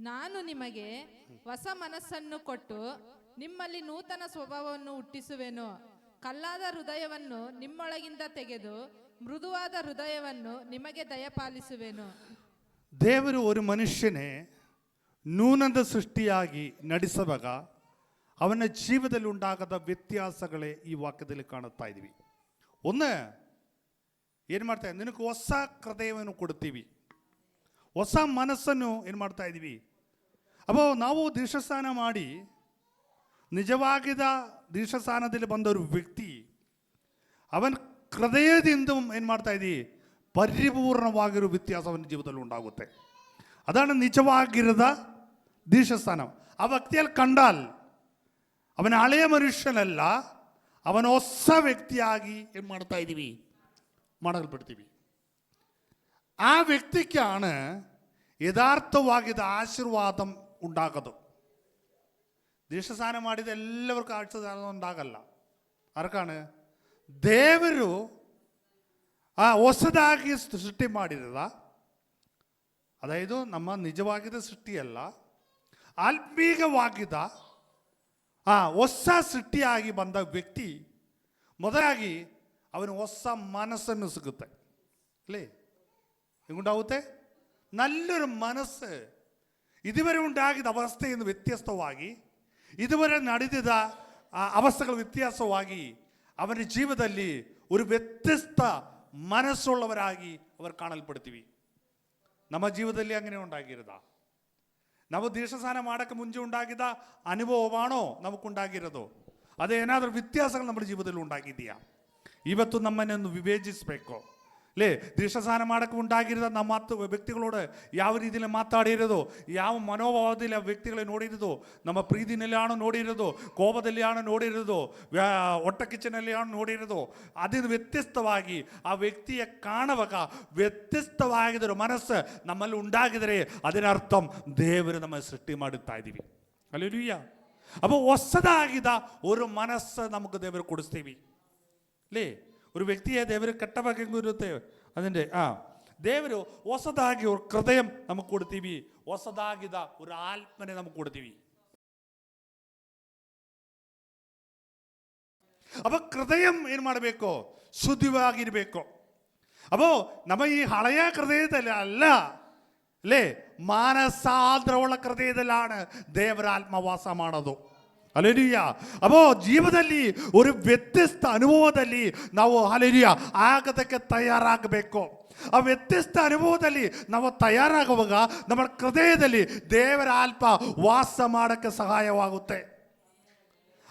ನಾನು ನಿಮಗೆ ಹೊಸ ಮನಸ್ಸನ್ನು ಕೊಟ್ಟು ನಿಮ್ಮಲ್ಲಿ ನೂತನ ಸ್ವಭಾವವನ್ನು ಹುಟ್ಟಿಸುವೆನು. ಕಲ್ಲಾದ ಹೃದಯವನ್ನು ನಿಮ್ಮೊಳಗಿಂದ ತೆಗೆದು ಮೃದುವಾದ ಹೃದಯವನ್ನು ನಿಮಗೆ ದಯಪಾಲಿಸುವೆನು. ದೇವರು ഒരു ಮನುಷ್ಯനെ ನೂತನ ಸೃಷ್ಟಿಯಾಗಿ ನಡೆಸುವಾಗ ಅವನ ಜೀವನದಲ್ಲಿ ഉണ്ടാಗದ ವ್ಯತ್ಯಾಸಗಳೇ ಈ ವಾಕ್ಯದಲ್ಲಿ ಕಾಣುತ್ತಾ ಇದ್ದೀವಿ. ಒಂದು ಏನು ಮಾಡ್ತಾ ಇದ್ದೀವಿ, ನಿನಗೆ ಹೊಸ ಹೃದಯವನ್ನು ಕೊಡ್ತೀವಿ, ಹೊಸ ಮನಸ್ಸನ್ನು ಏನು ಮಾಡ್ತಾ ಇದ್ದೀವಿ. ಅಪ್ಪೋ ನಾವು ದೀಕ್ಷಾಸ್ನಾನ ಮಾಡಿ ನಿಜವಾಗಿದ ದೀಕ್ಷಾಸ್ನಾನದಲ್ಲಿ ಬಂದ ഒരു ವ್ಯಕ್ತಿ ಅವನ ಹೃದಯದಿಂದ ಏನು ಮಾಡ್ತಾ ಇದ್ದೀವಿ, ಪರಿಪೂರ್ಣವಾಗಿರೋ ವ್ಯತ್ಯಾಸ ಅವನ ಜೀವನದಲ್ಲಿ ഉണ്ടാಗುತ್ತೆ. അതാണ് നിജವಾಗಿರದ ദീക്ഷാസ്നാനം. ആ വ്യക്തിയിൽ കണ്ടാൽ അവൻ ಹಳೆಯ ಮನುಷ್ಯನಲ್ಲ, ಅವನ ಹೊಸ ವ್ಯಕ್ತಿಯಾಗಿ ಏನು ಮಾಡ್ತಾ ಇದ್ದೀವಿ, ಮಾಡಲ್ಪಡ್ತೀವಿ. ആ വ്യക്തിക്കാണ് യഥാർത്ഥವಾಗಿದ್ದ ആശീർവാദം ഉണ്ടാകുന്നത്. ദീക്ഷാസ്നാനം ಮಾಡಿದ എല്ലാവർക്കും ആശീർവാദം ഉണ്ടാകಲ್ಲ. ആർക്കാണ്? ದೇವರು ಹೊಸದಾಗಿ ಸೃಷ್ಟಿ ಮಾಡಿರದ, ಅದಾയത് ನಮ್ಮ ನಿಜವಾಗಿದ್ದ ಸೃಷ್ಟಿಯಲ್ಲ, ಆತ್ಮೀಯವಾಗಿದ್ದ ಹೊಸ ಸೃಷ್ಟಿಯಾಗಿ ಬಂದ ವ್ಯಕ್ತಿ ಮೊದಲಾಗಿ ಅವನು ಹೊಸ ಮನಸ್ಸನ್ನು ಸಿಗುತ್ತೆ അല്ലേ? എങ്ങുണ്ടാവത്തെ നല്ലൊരു മനസ്സ് ഇതുവരെ ഉണ്ടാകിದ ಅವಸ್ಥೆಯಿಂದ നിന്ന് വ്യത്യസ്തವಾಗಿ, ഇതുവരെ ನಡೆದಿದ ಅವಸ್ಥೆಗಳ ವ್ಯತ್ಯಾಸವಾಗಿ ಅವನ ಜೀವನದಲ್ಲಿ ഒരു വ്യത്യസ്ത മനസ്സുള്ളവരാಗಿ അവർ കാണಲ್ಪಡ್ತೀವಿ. ನಮ್ಮ ಜೀವನದಲ್ಲಿ അങ്ങനെ ഉണ്ടാಗಿರದ, ನಾವು ದೀಕ್ಷಾಸ್ನಾನ ಮಾಡೋಕ್ಕೆ ಮುಂಚೆ ഉണ്ടാಗಿದ್ದ ಅನುಭವವಾಣೋ ನಮಗುಂಟಾಗಿರೋದು? ಅದೇನಾದರೂ ವ್ಯತ್ಯಾಸಗಳು ನಮ್ಮ ಜೀವನದಲ್ಲಿ ഉണ്ടാಗಿದೆಯಾ? ಇವತ್ತು ನಮ್ಮನ್ನು ವಿವೇಚಿಸಬೇಕು ಅಲ್ಲೇ. ದೀಕ್ಷಾಸ್ನಾನ ಮಾಡೋಕ್ಕೆ ഉണ്ടാಗಿರೋದು ನಮ್ಮ ವ್ಯಕ್ತಿಗಳೋട് ಯಾವ ರೀತಿಯಲ್ಲಿ ಮಾತಾಡಿರೋದು, ಯಾವ ಮನೋಭಾವದಲ್ಲಿ ಆ ವ್ಯಕ್ತಿಗಳೇ ನೋಡಿರೋದು, ನಮ್ಮ ಪ್ರೀತಿನಲ್ಲಿಯಾണോ ನೋಡಿರೋದು, ಕೋಪದಲ್ಲಿಯಾണോ ನೋಡಿರೋದು, ಹೊಟ್ಟಕಿಚ್ಚಿನಲ್ಲಿಯಾണോ ನೋಡಿರೋದು, ಅದನ್ನು ವ್ಯತ್ಯಸ್ತವಾಗಿ ಆ ವ್ಯಕ್ತಿಯ ಕಾಣುವಾಗ ವ್ಯತ್ಯಸ್ತವಾಗಿದ್ದರೂ ಮನಸ್ಸು ನಮ್ಮಲ್ಲಿ ഉണ്ടാಗಿದರೆ അതിനർത്ഥം ದೇವರು ನಮ್ಮ ಸೃಷ್ಟಿ ಮಾಡುತ್ತಾ ಇದ್ದೀವಿ. ಹಲ್ಲೆಲೂಯ. അപ്പോൾ ಹೊಸದಾಗಿದ್ದ ഒരു മനസ്സ് നമുക്ക് ದೇವರು ಕೊಡಿಸ್ತೀವಿ ಅಲ್ಲೇ. ഒരു വ്യക്തിയെ ದೇವರು കെട്ടവകെ അതിൻ്റെ ದೇವರು ಹೊಸದಾಗಿ ഒരു ഹൃദയം നമുക്ക് ಕೊಡ್ತೀವಿ, ಹೊಸದಾಗಿದ್ದ ഒരു ಆತ್ಮನೆ നമുക്ക് ಕೊಡ್ತೀವಿ. അപ്പോൾ ഹൃദയം ಏನು ಮಾಡಬೇಕು, ಶುದ್ಧವಾಗಿರಬೇಕು. അപ്പോൾ ನಮ್ಮ ಈ ಹಳೆಯ ಹೃದಯದಲ್ಲಿ ಅಲ್ಲ ಅಲ್ಲೇ, ಮಾನಸಾಂದ್ರವುಳ್ಳ ಹೃದಯದಲ್ಲಾണ് ದೇವರ ಆತ್ಮವಾಸ ಮಾಡೋದು. ಹಲ್ಲೆಲೂಯ. അപ്പോൾ ಜೀವನದಲ್ಲಿ ഒരു വ്യത്യസ്ത ಅನುಭವದಲ್ಲಿ ನಾವು ಹಲ್ಲೆಲೂಯ ಆಗೋದಕ್ಕೆ ತಯಾರಾಗಬೇಕು. ಆ ವ್ಯತ್ಯಸ್ತ ಅನುಭವದಲ್ಲಿ ನಾವು ತಯಾರಾಗುವಾಗ ನಮ್ಮ ಹೃದಯದಲ್ಲಿ ದೇವರ ಆತ್ಮ ವಾಸ ಮಾಡೋಕ್ಕೆ ಸಹಾಯವಾಗುತ್ತೆ.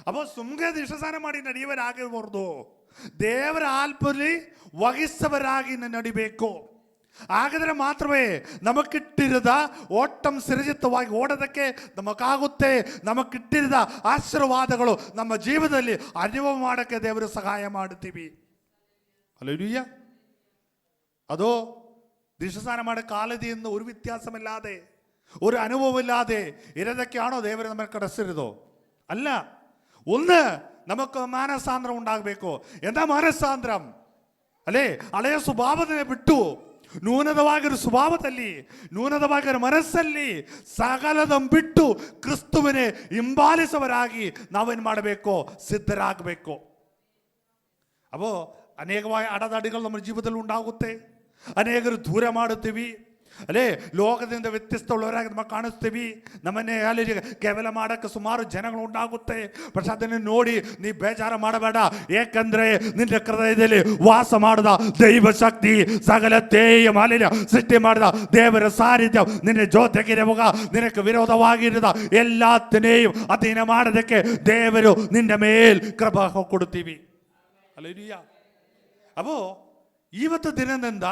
അപ്പോൾ ಸುಮ್ಮನೆ ದೀಕ್ಷಾಸ್ನಾನ ಮಾಡಿ ನಡೆಯುವರಾಗಿರಬಾರ್ದು, ದೇವರ ಆತ್ಮದಲ್ಲಿ ವಹಿಸವರಾಗಿ ನಡಿಬೇಕು. ಹಾಗಾದರೆ ಮಾತ್ರವೇ ನಮಗಿಟ್ಟಿರದ ಓಟಂ ಸೃಜಿತವಾಗಿ ಓಡೋದಕ್ಕೆ ನಮಗಾಗುತ್ತೆ. ನಮಗಿಟ್ಟಿರದ ಆಶೀರ್ವಾದಗಳು ನಮ್ಮ ಜೀವನದಲ್ಲಿ ಅನುಭವ ಮಾಡೋಕ್ಕೆ ದೇವರು ಸಹಾಯ ಮಾಡ್ತೀವಿ. ഹല്ലേലൂയ. അതോ ദീക്ഷാസ്നാനം ಮಾಡೋ ಕಾಲದಿಂದ ഒരു വ്യത്യാസമില്ലാതെ, ഒരു അനുഭവമില്ലാതെ ഇരതൊക്കെയാണോ ದೇವರು നമ്മൾ കടസിരുതോ? അല്ല. ഒന്ന് നമുക്ക് മാനസാന്തരം ഉണ്ടാಗಬೇಕು. എന്താ മാനസാന്തരം ಅಲ್ಲೇ? ಹಳೆಯ ಸ್ವಭಾವನೆ ಬಿಟ್ಟು ನೂತನವಾಗಿರೋ ಸ್ವಭಾವದಲ್ಲಿ, ನೂತನವಾಗಿರೋ ಮನಸ್ಸಲ್ಲಿ ಸಕಲದಂ ಬಿಟ್ಟು ಕ್ರಿಸ್ತುವಿനെ ಹಿಂಬಾಲಿಸುವವರಾಗಿ ನಾವೇನು ಮಾಡಬೇಕು, ಸಿದ್ಧರಾಗಬೇಕು. അപ്പോൾ ಅನೇಕವಾದ ಅಡೆತಡೆಗಳು ನಮ್ಮ ಜೀವನದಲ್ಲಿ ഉണ്ടാಗುತ್ತೆ, ಅನೇಕರು ದೂರ ಮಾಡುತ್ತೀವಿ ಅಲ್ಲೇ. ಲೋಕದಿಂದ ವ್ಯತ್ಯಸ್ತವುಳ್ಳವರಾಗಿ ನಮ್ಮ ಕಾಣಿಸ್ತೀವಿ. ನಮ್ಮನ್ನೇ ಅಲ್ಲಿ ಕೇವಲ ಮಾಡೋಕ್ಕೆ ಸುಮಾರು ಜನಗಳು ಉಂಟಾಗುತ್ತೆ. പക്ഷെ ಅದನ್ನು ನೋಡಿ ನೀ ಬೇಜಾರು ಮಾಡಬೇಡ, ಏಕೆಂದರೆ ನಿನ್ನ ಹೃದಯದಲ್ಲಿ ವಾಸ ಮಾಡಿದ ದೈವ ಶಕ್ತಿ ಸಕಲತೆಯ ಮಾಲಿನ್ಯ ಸೃಷ್ಟಿ ಮಾಡಿದ ದೇವರ ಸಾನ್ನಿಧ್ಯ ನಿನ್ನ ಜೊತೆಗಿರುವಾಗ ನಿನಗೆ ವಿರೋಧವಾಗಿರದ ಎಲ್ಲತ್ತನೆಯೂ ಅಧೀನ ಮಾಡೋದಕ್ಕೆ ದೇವರು ನಿನ್ನ ಮೇಲೆ ಕೃಪೆ ಕೊಡ್ತೀವಿ. ಹಲ್ಲೆಲೂಯ. അപ്പോൾ ಇವತ್ತು ದಿನದಿಂದ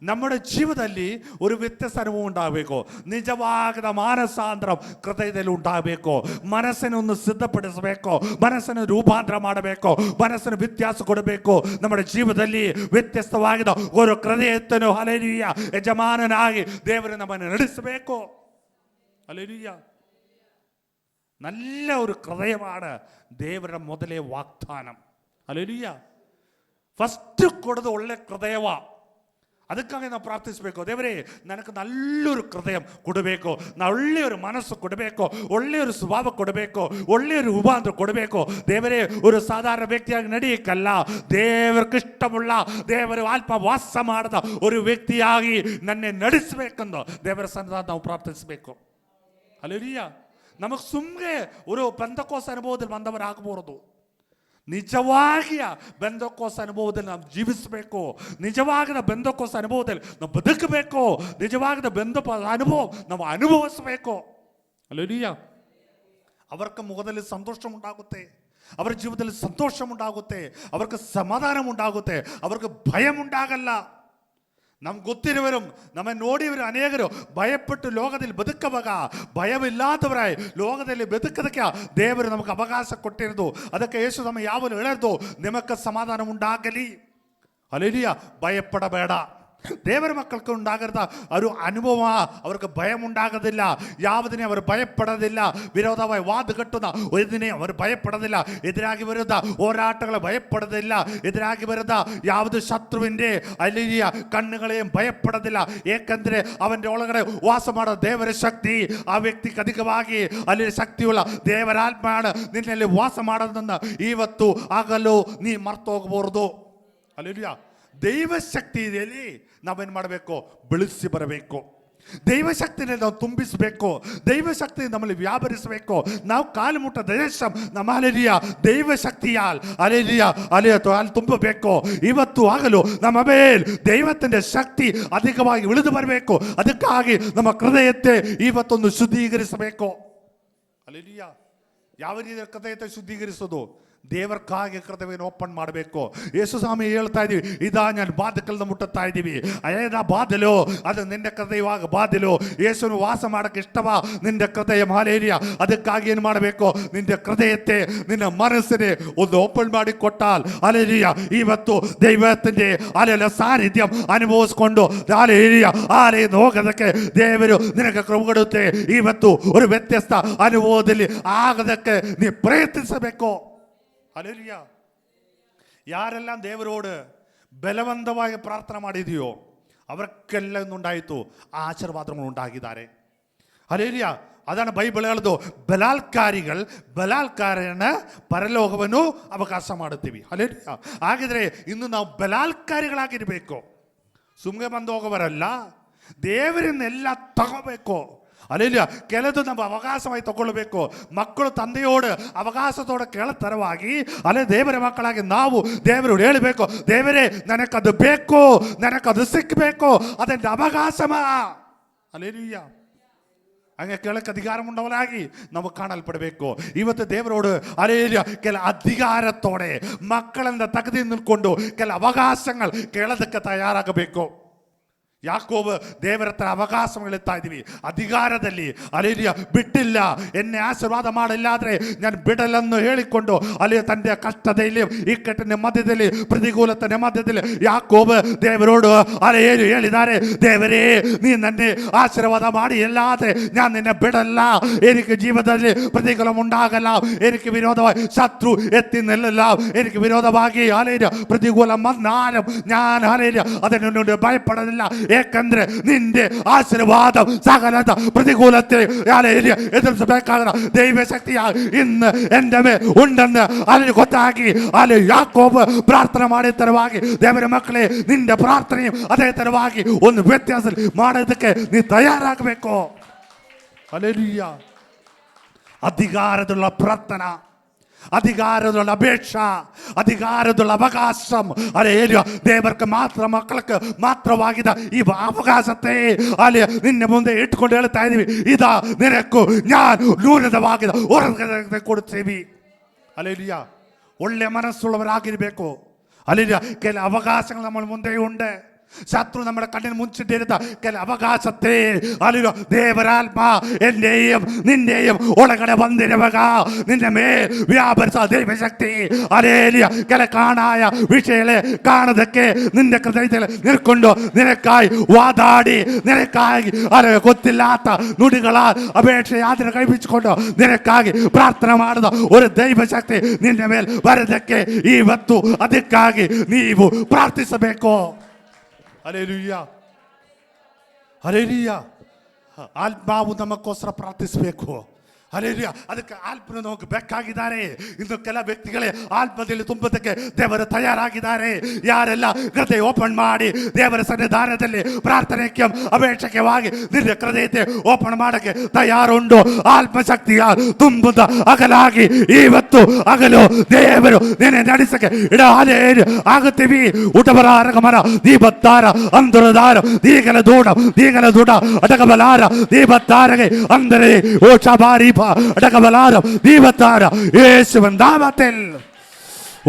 നമ്മുടെ ಜೀವನದಲ್ಲಿ ഒരു വ്യത്യസ്ത അനുഭവം ഉണ്ടാಗಬೇಕು. ನಿಜವಾದ ಮಾನಸಾಂತರ ಹೃದಯದಲ್ಲಿ ഉണ്ടാಗಬೇಕು. ಮನಸ್ಸನ್ನು ಸಿದ್ಧಪಡಿಸಬೇಕು, ಮನಸ್ಸನ್ನು ರೂಪಾಂತರ ಮಾಡಬೇಕು, ಮನಸ್ಸನ್ನು ವ್ಯತ್ಯಾಸ ಕೊಡಬೇಕು. നമ്മുടെ ಜೀವನದಲ್ಲಿ ವ್ಯತ್ಯಸ್ತವಾಗಿದ್ದ ഒരു ಹೃದಯವನ್ನು ಹಲ್ಲೆಲೂಯ ಯಜಮಾನನಾಗಿ ದೇವರು ನಮ್ಮನ್ನು ನಡೆಸಬೇಕು. ಹಲ್ಲೆಲೂಯ. നല്ല ഒരു ഹൃദയമാണ് ದೇವರ ಮೊದಲೇ ವಾಗ್ದಾനം. ಹಲ್ಲೆಲೂಯ. ಫಸ್ಟ್ ಕೊಡೋದು ಒಳ್ಳೆ ಹೃದಯವ. ಅದಕ್ಕಾಗಿ ನಾವು ಪ್ರಾರ್ಥಿಸಬೇಕು. ದೇವರೇ, ನನಗೆ ನಲ್ಲೊരു ಹೃದಯ ಕೊಡಬೇಕು, ಒಳ್ಳೆಯೊരു മനസ്സ് ಕೊಡಬೇಕು, ಒಳ್ಳೆಯೊരു ಸ್ವಭಾವ ಕೊಡಬೇಕು, ಒಳ್ಳೆಯೊരു ರೂಪಾಂತರ ಕೊಡಬೇಕು. ದೇವರೇ, ഒരു സാധാരണ ವ್ಯಕ್ತಿಯಾಗಿ ನಡೆಯಕ್ಕಲ್ಲ, ದೇವರಿಗೆ ಇಷ್ಟമുള്ള ದೇವರ ಆತ್ಮ ವಾಸ ಮಾಡದ ഒരു ವ್ಯಕ್ತಿಯಾಗಿ ನನ್ನೇ ನಡೆಸಬೇಕೆಂದು ದೇವರ ಸನ್ನಿಧಾನ ನಾವು ಪ್ರಾರ್ಥಿಸಬೇಕು. ಹಲ್ಲೆಲೂಯಾ. ನಮಗೆ ಸುಮ್ಮನೆ ഒരു പെന്തക്കോസ് ಅನುಭವದಲ್ಲಿ ಬಂದವರಾಗಬಹುದು. ನಿಜವಾಗಿಯ ಬೆಂದಕೋಸ್ ಅನುಭವದಲ್ಲಿ ನಾವು ಜೀವಿಸಬೇಕು. ನಿಜವಾಗಿನ ಬೆಂದಕೋಸ್ ಅನುಭವದಲ್ಲಿ ನಾವು ಬದುಕಬೇಕು. ನಿಜವಾಗಿನ ಅನುಭವ ನಾವು ಅನುಭವಿಸಬೇಕು. ಹಲ್ಲೆಲೂಯಾ. അവർക്ക് മുഖದಲ್ಲಿ ಸಂತೋಷ ಉಂಟಾಗುತ್ತೆ, ಅವರ ಜೀವನದಲ್ಲಿ ಸಂತೋಷ ಉಂಟಾಗುತ್ತೆ, അവർക്ക് സമാധാനം ഉണ്ടാಗುತ್ತೆ, അവർക്ക് ഭയം ഉണ്ടാಗಲ್ಲ. ನಮ್ಗೆ ಗೊತ್ತಿರುವരും നമ്മെ ನೋಡಿವರು ಅನೇಕರು ಭಯಪಟ್ಟು ಲೋಕದಲ್ಲಿ ಬದುಕುವಾಗ ಭಯವಿಲ್ಲದವರಾയി ಲೋಕದಲ್ಲಿ ಬದುಕದಕ್ಕೆ ದೇವರು ನಮಗೆ ಅವಕಾಶ ಕೊಟ್ಟಿರೋದು. ಅದಕ್ಕೆ ಯೇಸು ನಮ್ಮ ಯಾವನು ಹೇಳಿದ್ದು, ನಿಮಗೆ ಸಮಾಧಾನ ಉಂಟಾಗಲಿ. ಹಲ್ಲೆಲೂಯಾ. ಭಯಪಡಬೇಡ. ದೇವರ ಮಕ್ಕൾക്ക് ഉണ്ടാകുന്ന ഒരു അനുഭവം, അവർക്ക് ഭയമുണ്ടാകത്തില്ല. യാവതിനെ അവർ ഭയപ്പെടതില്ല. വിരോധമായി വാത് കെട്ടുന്ന ഒരിതിനെ അവർ ഭയപ്പെടതില്ല. എതിരാಗಿ വരുന്ന പോരാട്ടങ്ങളെ ഭയപ്പെടതില്ല. എതിരാಗಿ വരുന്ന യാവത് ശത്രുവിൻ്റെ അല്ലിയ കണ്ണുകളെയും ಭಯപ്പെടതില്ല. ಏಕೆಂದರೆ ಅವൻ്റെ ಒಳಗಡೆ ವಾಸ ಮಾಡೋ ದೇವರ ಶಕ್ತಿ ಆ ವ್ಯಕ್ತಿಗೆ ಅಧಿಕವಾಗಿ ಅಲ್ಲಿ ಶಕ್ತಿಯುಳ್ಳ ದೇವರಾತ್ಮನ ನಿನ್ನಲ್ಲಿ ವಾಸ ಮಾಡೋದನ್ನು ಇವತ್ತು ಆಗಲು ನೀ ಮರ್ತು ಹೋಗಬಹುದು. ಅಲ್ಲೆಲೂಯಾ. ದೈವಶಕ್ತಿಯಲ್ಲಿ ನಾವೇನು ಮಾಡಬೇಕು? ಬೆಳೆಸಿ ಬರಬೇಕು. ದೈವಶಕ್ತಿನ ನಾವು ತುಂಬಿಸಬೇಕು. ದೈವಶಕ್ತಿ ನಮ್ಮಲ್ಲಿ ವ್ಯಾಪರಿಸಬೇಕು. ನಾವು ಕಾಲು ಮುಟ್ಟ ದೇಶ ನಮ್ಮ ಅಲೆಲಿಯ ದೈವಶಕ್ತಿಯಾಲ್ ಅಲೆಲಿಯ ಅಲ್ಲಿ ತುಂಬಬೇಕು. ಇವತ್ತು ಆಗಲು ನಮ್ಮ ಮೇಲೆ ದೈವത്തിൻ്റെ ಶಕ್ತಿ ಅಧಿಕವಾಗಿ ಇಳಿದು ಬರಬೇಕು. ಅದಕ್ಕಾಗಿ ನಮ್ಮ ಹೃದಯത്തെ ಇವತ್ತೊಂದು ಶುದ್ಧೀಕರಿಸಬೇಕು. ಅಲೆಲಿಯ. ಯಾವ ರೀತಿಯ ಹೃದಯತೆ ಶುದ್ಧೀಕರಿಸೋದು? ದೇವರ್ಕಾಗಿ ಹೃದಯವನ್ನು ಓಪನ್ ಮಾಡಬೇಕು. ಯೇಸು ಸ್ವಾಮಿ ಹೇಳ್ತಾ ಇದೀವಿ, ಇದಾ ನಾನು ಬಾಧಕಲ್ನ ಮುಟ್ಟುತ್ತಾ ಇದ್ದೀವಿ. ಏನ ಬಾದಲು? ಅದು ನಿನ್ನ ಹೃದಯವಾಗ ಬಾದಲು. ಯೇಸುನು ವಾಸ ಮಾಡಕ್ಕೆ ಇಷ್ಟವಾ ನಿನ್ನ ಹೃದಯ? ಹಾಲೆಲೂಯಾ. ಅದಕ್ಕಾಗಿ ಏನು ಮಾಡಬೇಕು? ನಿನ್ನ ಹೃದಯത്തെ ನಿನ್ನ ಮನಸ್ಸಿനെ ಒಂದು ಓಪನ್ ಮಾಡಿ ಕೊಟ್ಟಾಲ್ ಹಾಲೆಲೂಯಾ ಇವತ್ತು ದೈವത്തിന്റെ ಅಲೆಯ ಸಾನ್ನಿಧ್ಯ ಅನುಭವಿಸಿಕೊಂಡು ಹಾಲೆಲೂಯಾ ಆಲೆಯನ್ನು ಹೋಗೋದಕ್ಕೆ ದೇವರು ನಿನಗೆ ಕೃಪೆ ಕೊಡುತ್ತೆ. ಇವತ್ತು ಒಂದು ವ್ಯತ್ಯಸ್ತ ಅನುಭವದಲ್ಲಿ ಆಗದಕ್ಕೆ ನೀ ಪ್ರಯತ್ನಿಸಬೇಕು. ഹല്ലേലൂയ. ಯಾರೆಲ್ಲ ದೇವരോട് ബലവന്തವಾಗಿ ಪ್ರಾರ್ಥನೆ ಮಾಡಿದೆಯೋ അവർക്കെಲ್ಲ ഉണ്ടാಯಿತು ಆಶೀರ್ವಾದಗಳು ഉണ്ടാಗಿದ್ದಾರೆ. ഹല്ലേലൂയ. അതാണ് ബൈബിൾ ಹೇಳೋದು, ಬಲಾತ್ಕಾರನ ಪರಲೋಕವನ್ನು ಅವಕಾಶ ಮಾಡುತ್ತೀವಿ. ಹಲ್ಲೇಲೂಯ. ಹಾಗಿದ್ರೆ ಇನ್ನು ನಾವು ಬಲಾತ್ಕಾರಿಗಳಾಗಿರಬೇಕು. ಸುಮ್ಮನೆ ಬಂದು ಹೋಗೋವರಲ್ಲ, ದೇವರನ್ನೆಲ್ಲ ತಗೋಬೇಕು. ಅಲ್ಲೆಲ್ಲ ಕೆಲದು ನಮ್ಮ ಅವಕಾಶವಾಗಿ ತಗೊಳ್ಬೇಕು. ಮಕ್ಕಳು ತಂದೆಯೋடு ಅವಕಾಶದೋടെ ಕೇಳತರವಾಗಿ ಅಲ್ಲೇ ದೇವರ ಮಕ್ಕಳಾಗಿ ನಾವು ದೇವರೋട് ಹೇಳಬೇಕು, ದೇವರೇ ನನಗದು ಬೇಕು, ನನಗದು ಸಿಕ್ಕಬೇಕು, ಅതെൻ്റെ അവകാശമാ. ಅಲ್ಲೆಲೂಯ. ಹಂಗೆ ಕೇಳಕ್ಕೆ ಅಧಿಕಾರമുള്ളവരാಗಿ ನಾವು ಕಾಣಲ್ಪಡಬೇಕು. ಇವತ್ತು ದೇವರೋട് ಅಲ್ಲೆಲೂಯ ಕೆಲ ಅಧಿಕಾರത്തോടെ ಮಕ್ಕಳನ್ನ ತೆಗೆದು ನಿಂತ್ಕೊಂಡು ಕೆಲ ಅವಕಾಶಗಳು ಕೇಳೋದಕ್ಕೆ ತಯಾರಾಗಬೇಕು. ಯಾಕೋಬ ದೇವರ ಹತ್ರ ಅವಕಾಶ ಹೇಳ್ತಾ ಇದ್ದೀವಿ, ಅಧಿಕಾರದಲ್ಲಿ ಅಲ್ಲಿಯ ಬಿಟ್ಟಿಲ್ಲ, ಎನ್ನೆ ಆಶೀರ್ವಾದ ಮಾಡಿಲ್ಲಾದ್ರೆ ನಾನು ಬಿಡಲನ್ನು ಹೇಳಿಕೊಂಡು ಅಲ್ಲಿ ತಂದೆಯ ಕಷ್ಟದಲ್ಲಿ ಇಕ್ಕಟ್ಟಿನ ಮಧ್ಯದಲ್ಲಿ ಪ್ರತಿಕೂಲತೆ ಮಧ್ಯದಲ್ಲಿ ಯಾಕೋಬ ದೇವರೋಡು ಅಲ್ಲಿ ಏನು ಹೇಳಿದ್ದಾರೆ, ದೇವರೇ ನೀ ನನ್ನೇ ಆಶೀರ್ವಾದ ಮಾಡಿ ಎಲ್ಲಾದ್ರೆ ನಾನು ನಿನ್ನೆ ಬಿಡಲ್ಲ. എനിക്ക് ಜೀವನದಲ್ಲಿ ಪ್ರತಿಕೂಲ ಉಂಟಾಗಲ್ಲ, എനിക്ക് ವಿರೋಧವಾಗಿ ಶತ್ರು ಎತ್ತಿ ನಿಲ್ಲಲ್ಲ, എനിക്ക് ವಿರೋಧವಾಗಿ ಅಲೆಯ ಪ್ರತಿಕೂಲ ಮನ್ನಾലും ഞാൻ ಅಲೆಯ ಅದನ್ನು ಭಯಪಡಲಿಲ್ಲ. ಏಕೆಂದ್ರೆ ನಿಂದೆ ಆಶೀರ್ವಾದ ಸಕಲದ ಪ್ರತಿಕೂಲತೆ ಎದುರಿಸಬೇಕಾದ ದೈವ ಶಕ್ತಿಯ ಇನ್ನು എൻ്റെ ಮೇಲೆ ಉಂಟೆಂದು ಅಲ್ಲಿ ಗೊತ್ತಾಗಿ ಅಲ್ಲಿ ಯಾಕೋಬ ಪ್ರಾರ್ಥನೆ ಮಾಡಿದ ತರವಾಗಿ ದೇವರ ಮಕ್ಕಳೇ ನಿಂದ ಪ್ರಾರ್ಥನೆ ಅದೇ ತರವಾಗಿ ಒಂದು ವ್ಯತ್ಯಾಸ ಮಾಡೋದಕ್ಕೆ ನೀ ತಯಾರಾಗಬೇಕು. ಹಲ್ಲೆಲೂಯ. ಅಧಿಕಾರದುಳ್ಳ ಪ್ರಾರ್ಥನಾ, അധികാരമുള്ള അപേക്ഷ, അധികാരമുള്ള അവകാശം അല്ലെ ദേവർക്ക് മാത്രം മക്കൾക്ക് മാത്രವಾಗಿದ ಈ ಅವಕಾಶತೆ ಅಲ್ಲಿ ನಿನ್ನೆ ಮುಂದೆ ಇಟ್ಕೊಂಡು ಹೇಳ್ತಾ ಇದೀವಿ, ಇದಾ ನಿನಕ್ಕೂ ഞാൻ ന്യൂനതವಾಗಿದ ಹೊರಗೆ ಕೊಡ್ತೀವಿ. ಅಲ್ಲೆಲೂಯ. ಒಳ್ಳೆ ಮನಸ್ಸುಳ್ಳವರಾಗಿರಬೇಕು. ಅಲ್ಲೆಲೂಯ. ಕೆಲ ಅವಕಾಶಗಳು ನಮ್ಮ ಮುಂದೆ ഉണ്ട്. ശത്രു നമ്മുടെ കണ്ണിന് മുൻപിട്ടിരുന്ന ചില അവകാശത്തെ അല്ലെ ദേവരാത്മ എന്റെയും നിന്റെയും ഒളകടെ വന്നിരവക നിന്റെ മേൽ വ്യാപരിച്ച ദൈവശക്തി അലേലിയ ചില കാണായ വിഷയങ്ങളെ കാണതൊക്കെ നിന്റെ ഹൃദയത്തിൽ നിൽക്കൊണ്ടു നിനക്കായി വാതാടി നിനക്കായി അല്ലെ ಗೊತ್ತಿല്ലാത്ത ನುಡಿಗಳಾൽ ಅಪೇಕ್ಷೆ യാത്ര കഴിപ്പിച്ചുകൊണ്ട് നിനക്കാಗಿ ಪ್ರಾರ್ಥನೆ ಮಾಡಿದ ഒരു ದೈವಶಕ್ತಿ ನಿನ್ನ ಮೇಲೆ ಬರದಕ್ಕೆ ಇವತ್ತು ಅದಕ್ಕಾಗಿ ನೀವು ಪ್ರಾರ್ಥಿಸಬೇಕು. Hallelujah, hallelujah. ಆತ್ಮಾವು ನಮಗೋಸ್ಕರ ಪ್ರಾರ್ಥಿಸಬೇಕು. ಹಲ್ಲೆಲೂಯ. ಅದಕ್ಕೆ ಆತ್ಮನ ನಮಗೆ ಬೇಕಾಗಿದ್ದಾರೆ. ಇನ್ನು ಕೆಲ ವ್ಯಕ್ತಿಗಳೇ ಆತ್ಮದಲ್ಲಿ ತುಂಬುವುದಕ್ಕೆ ದೇವರು ತಯಾರಾಗಿದ್ದಾರೆ. ಯಾರೆಲ್ಲ ಹೃದಯ ಓಪನ್ ಮಾಡಿ ದೇವರ ಸನ್ನಿಧಾನದಲ್ಲಿ ಪ್ರಾರ್ಥನೆಗೆ ಅಪೇಕ್ಷಕವಾಗಿ ನಿನ್ನ ಹೃದಯತೆ ಓಪನ್ ಮಾಡಕ್ಕೆ ತಯಾರುಂಟು. ಆತ್ಮಶಕ್ತಿಯ ತುಂಬುದ ಅಗಲಾಗಿ ಇವತ್ತು ಅಗಲು ದೇವರು ನಿನ್ನೆ ನಡೆಸಕ್ಕೆ ಇಡಾಲೇರು ಆಗುತ್ತೀವಿ. ಊಟಬರಾರಗಮನ ದೀಪತ್ತಾರ ಅಂದುರದಾರ ದೀಗಲ ದೂಡ ಅಡಗಬಲಾರ ದೀಪತ್ತಾರಗೆ ಅಂದರೆ ಓ ಶಬಾರಿ അടകബലാരം ദൈവത്താര യേശുവിൻ നാമത്തിൽ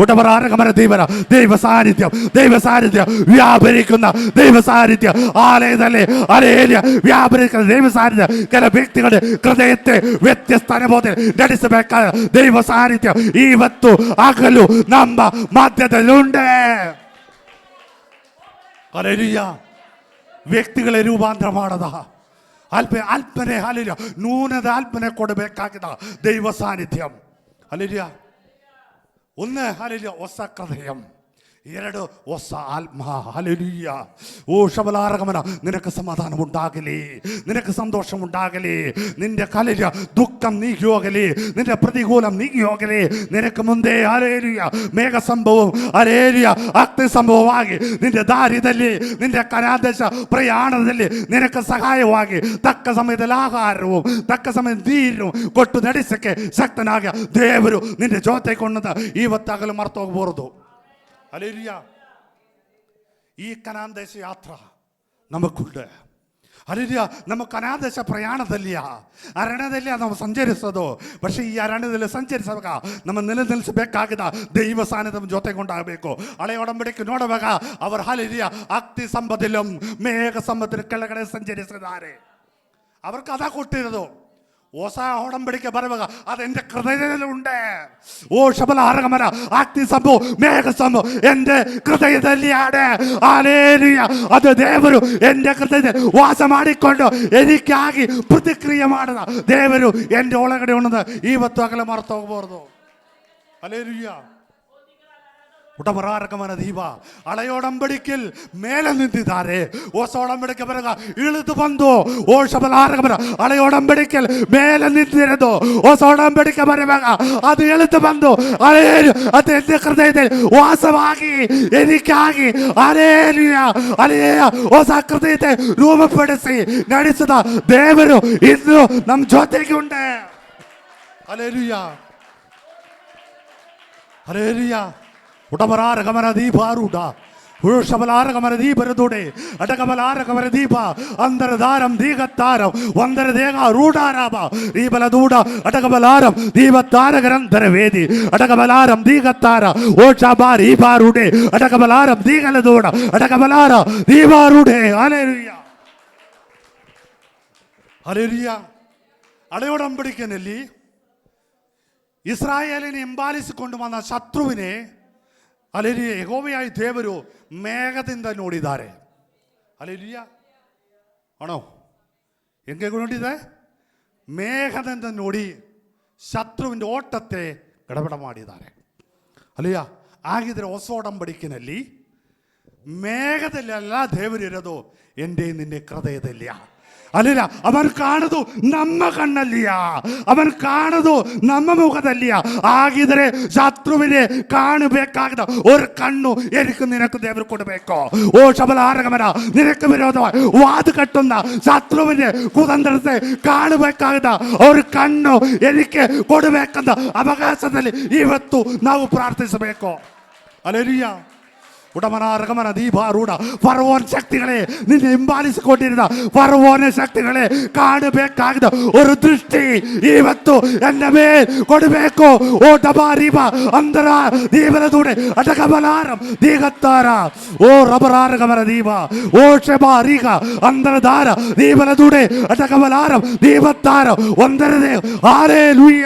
ഉടമറാരകമര ദൈവര ദൈവ സാന്നിധ്യം വ്യാപരിക്കുന്ന ദൈവ സാന്നിധ്യം ആലയದಲ್ಲಿ ಅಲೆಯ ವ್ಯಾಪರಿക്കുന്ന ದೈವ ಸಾನ್ನಿಧ್ಯ ಕೆಲ ವ್ಯಕ್ತಿಗಳ ಹೃದಯത്തെ ವ್ಯತ್ಯಸ್ತ ಅನುಭವದಲ್ಲಿ ನಡೆಸಬೇಕಾದ ದೈವ ಸಾನ್ನಿಧ್ಯ ಇವತ್ತು ಆಗಲು ನಮ್ಮ ಮಧ್ಯದಲ್ಲುಂಟೆ. ಹಲ್ಲೆಲೂಯಾ. ವ್ಯಕ್ತಿಗಳೇ ರೂಪಾಂತರ ಮಾಡದ ಅಲ್ಪನೆ ಹಲ್ಲೆಲೂಯಾ ನೂನದ ಅಲ್ಪನೆ ಕೊಡಬೇಕಾಗಿದ ದೈವ ಸಾನ್ನಿಧ್ಯಂ. ಹಲ್ಲೆಲೂಯಾ. ഒന്ന് ഹല്ലേലൂയ ಹೊಸ ಹೃದಯ, ಎರಡು ಹೊಸ ಆತ್ಮ. ಹಲ್ಲೆಲೂಯ. ಓ ಶಬಲಾರಗಮನ ನಿನಗೆ ಸಮಾಧಾನ ಉಂಟಾಗಲಿ, ನಿನಗೆ ಸಂತೋಷ ಉಂಟಾಗಲಿ, ನಿನ್ನ ಹಲ್ಲೆಲೂಯ ದುಃಖം നീങ്ങി ಹೋಗಲಿ, ನಿನ್ನ ಪ್ರತಿಕೂಲಂ ನೀಗಿ ಹೋಗಲಿ. ನಿನಗೆ ಮುಂದೆ ಹಲ್ಲೆಲೂಯ ಮೇಘ ಸಂಭವಂ ಹಲ್ಲೆಲೂಯ ಅಗ್ನಿ ಸಂಭವವಾಗಿ ನಿನ್ನ ದಾರಿಯಲ್ಲಿ ನಿನ್ನ ಕನಾದೇಶ ಪ್ರಯಾಣದಲ್ಲಿ ನಿನಗೆ ಸಹಾಯವಾಗಿ ತಕ್ಕ ಸಮಯದಲ್ಲಿ ಆಹಾರವು ತಕ್ಕ ಸಮಯದ ನೀರು ಕೊಟ್ಟು ನಡೆಸಕ್ಕೆ ಶಕ್ತನಾಗ ದೇವರು ನಿನ್ನ ಜೊತೆ ಕೊಂಡದ ಇವತ್ತಾಗಲು ಮರೆತು ಹೋಗಬಹುದು. ഹല്ലേലൂയ. ഈ കനാൻ ദേശ യാത്ര നമുക്കുണ്ട്. ಹಲ್ಲೆಲೂಯ. ನಮ್ಮ ಕನಾನ್ ದೇಶ ಪ್ರಯಾಣದಲ್ಲಿ ಅರಣ್ಯದಲ್ಲಿ ನಾವು ಸಂಚರಿಸೋದು. പക്ഷേ ಈ ಅರಣ್ಯದಲ್ಲಿ ಸಂಚರಿಸುವಾಗ ನಮ್ಮ ನಿಲ್ಲಿಸಬೇಕಾಗಿದ್ದ ದೈವ ಸಾನ್ನಿಧ್ಯ ಜೊತೆಗೊಂಡಾಗಬೇಕು. ಹಳೆಯ ಒಡಂಬಡಿಕೆ ನೋಡುವಾಗ ಅವರು ಹಲ್ಲೆಲೂಯ ಅಗ್ನಿ ಸ್ತಂಭದಲ್ಲೂ ಮೇಘ ಸ್ತಂಭದ ಕೆಳಗಡೆ ಸಂಚರಿಸಿದ್ದಾರೆ. അവർക്ക് അതാ ಕೊಟ್ಟಿರೋದು. ಹೊಸ ಒಡಂಬಡಿಕೆ ಬರುವಾಗ ಅದು എൻ്റെ ಹೃದಯದಲ್ಲಿ ಉಂಟೆ. ಓ ಶಬಲಾರಗಮನ ಅಗ್ನಿ ಸ್ತಂಭ ಮೇಘ ಸ್ತಂಭ എൻ്റെ ಹೃದಯದಲ್ಲಿ ಆಡೆ. ಹಲ್ಲೆಲೂಯ. ಅದು ದೇವರು എൻ്റെ ಹೃದಯದಲ್ಲಿ ವಾಸ ಮಾಡಿಕೊಂಡು എനിക്കാಗಿ ಪ್ರತಿಕ್ರಿಯೆ ಮಾಡದ ದೇವರು എൻ്റെ ಒಳಗಡೆ ಉಣ್ಣದ ಇವತ್ತು ಆಗಲೇ ಮರೆತು ಹೋಗಬಾರ್ದು. ಹಲ್ಲೆಲೂಯ. ಉಟಮರಾರಕಮನ ದೀಪ ಹಳೆಯೊಡಂಬಡಿಕೆಯಲ್ಲಿ ಮೇಲೆ ನಿಂತಿದ್ದಾರೆ. ಹೊಸ ಒಡಂಬಡಿಕೆ ಬರಗ ಇಳಿದು ಬಂದು ಓ ಶಬಲಾರಕಮನ ಹಳೆಯೊಡಂಬಡಿಕೆಯಲ್ಲಿ ಮೇಲೆ ನಿಂತಿರೋದು. ಹೊಸ ಒಡಂಬಡಿಕೆ ಬರುವಾಗ ಅದು ಇಳಿದು ಬಂದು ಅದು ಎನ್ನ ಹೃದಯದಲ್ಲಿ ವಾಸವಾಗಿ ಎನಿಕಾಗಿ ಹಲ್ಲೆಲೂಯ ಹೊಸ ಹೃದಯತೆ ರೂಪಪಡಿಸಿ ನಡೆಸಿದ ದೇವರು ಇನ್ನು ನಮ್ಮ ಜೊತೆಗೆ ಉಂಟೆ. ಹಲ್ಲೆಲೂಯ. ಹಲ್ಲೆಲೂಯ. ಉಟಮರಾರಗಮನ ದೀಪಾರೂಢ ಶಬಲಾರಗಮನ ದೀಪರದೂಡೆ ಅಟಕಬಲಾರಗಮನ ದೀಪ ಅಂದರ ದಾರಂ ದೀಗತ್ತಾರಂ ಒಂದರ ದೇಗ ರೂಢಾರಾಮ ದೀಪಲದೂಡ ಅಟಕಬಲಾರಂ ದೀಪತ್ತಾರಗರಂತರ ವೇದಿ ಅಟಕಬಲಾರಂ ದೀಗತ್ತಾರ ಓಷಾಬಾರ್ ಈಪಾರೂಢೆ ಅಟಕಬಲಾರಂ ದೀಗಲದೂಡ ಅಟಕಬಲಾರ ದೀಪಾರೂಢೆ. ಹಲ್ಲೆಲೂಯ. ಹಲ್ಲೆಲೂಯ. ಹಳೆಯೊಡಂಬಡಿಕೆಯಲ್ಲಿ ಇಸ್ರಾಯೇಲಿನ ಹಿಂಬಾಲಿಸಿಕೊಂಡು ಬಂದ ಶತ್ರುವಿನೇ ಹಲ್ಲೆಲೂಯ ಯೆಹೋವನಾದ ದೇವರು ಮೇಘದಿಂದ ನೋಡಿದ್ದಾರೆ. ಹಲ್ಲೆಲೂಯ. ಅಣೋ ಹೆಂಗೆ ನೋಡಿದೆ? ಮೇಘದಿಂದ ನೋಡಿ ಶತ್ರುವಿನ ಓಟത്തെ ಗಡಬಡ ಮಾಡಿದ್ದಾರೆ. ಹಲ್ಲೆಲೂಯ. ಹಾಗಿದ್ರೆ ಹೊಸ ಒಡಂಬಡಿಕೆಯಲ್ಲಿ ಮೇಘದಲ್ಲೆಲ್ಲ ದೇವರಿರೋದು എൻ്റെ ನಿನ್ನೆ ಹೃದಯದಲ್ಲಿ. ಅಲ್ಲಿಲ್ಲ. ಅವನು ಕಾಣೋದು ನಮ್ಮ ಕಣ್ಣಲ್ಲಿಯ, ಅವನು ಕಾಣೋದು ನಮ್ಮ ಮುಖದಲ್ಲಿಯ. ಆಗಿದ್ರೆ ಶತ್ರುವಿനെ കാണಬೇಕಾಗದ ഒരു കണ്ണു എനിക്ക് നിനക്ക് ದೇವರು ಕೊಡಬೇಕು. ಓ ಶಬಲಾರಗಮನ ನಿನಕ್ಕೆ ವಿರೋಧವಾಗಿ ವಾದ ಕಟ್ಟುന്ന ಶತ್ರುವಿനെ ಕುತಂತ್ರತೆ കാണಬೇಕಾಗದ ഒരു ಕಣ್ಣು എനിക്ക് ಕೊಡಬೇಕಂತ ಅವಕಾಶದಲ್ಲಿ ಇವತ್ತು ನಾವು ಪ್ರಾರ್ಥಿಸಬೇಕು. ಹಲ್ಲೆಲೂಯ. ಉಡಮನಾರಗಮನ ದೀಪಾರೂಢ ಫರೋನ್ ಶಕ್ತಿಗಳೇ ನಿನ್ನ ಹಿಂಬಾಲಿಸಿಕೊಂಡಿರುವ ಫರೋನ ಶಕ್ತಿಗಳೇ ಕಾಣಬೇಕಾಗಿದ್ದ ಒಂದು ದೃಷ್ಟಿ ಇವತ್ತು ಎನ್ನ ಮೇಲೆ ಕೊಡಬೇಕು. ಓ ಡಬಾರೀಬ ಅಂದರ ದೀಪದ ದೂಡೆ ಅಟಕಬಲಾರಂ ದೀಗತ್ತಾರ ಓ ರಬರಾರಗಮನ ದೀಪ ಓ ಶಬಾರೀಗ ಅಂದರ ದಾರ ದೀಪದ ದೂಡೆ ಅಟಕಬಲಾರಂ ದೀಪತ್ತಾರ ಒಂದರದೇ. ಹಲ್ಲೆಲೂಯ.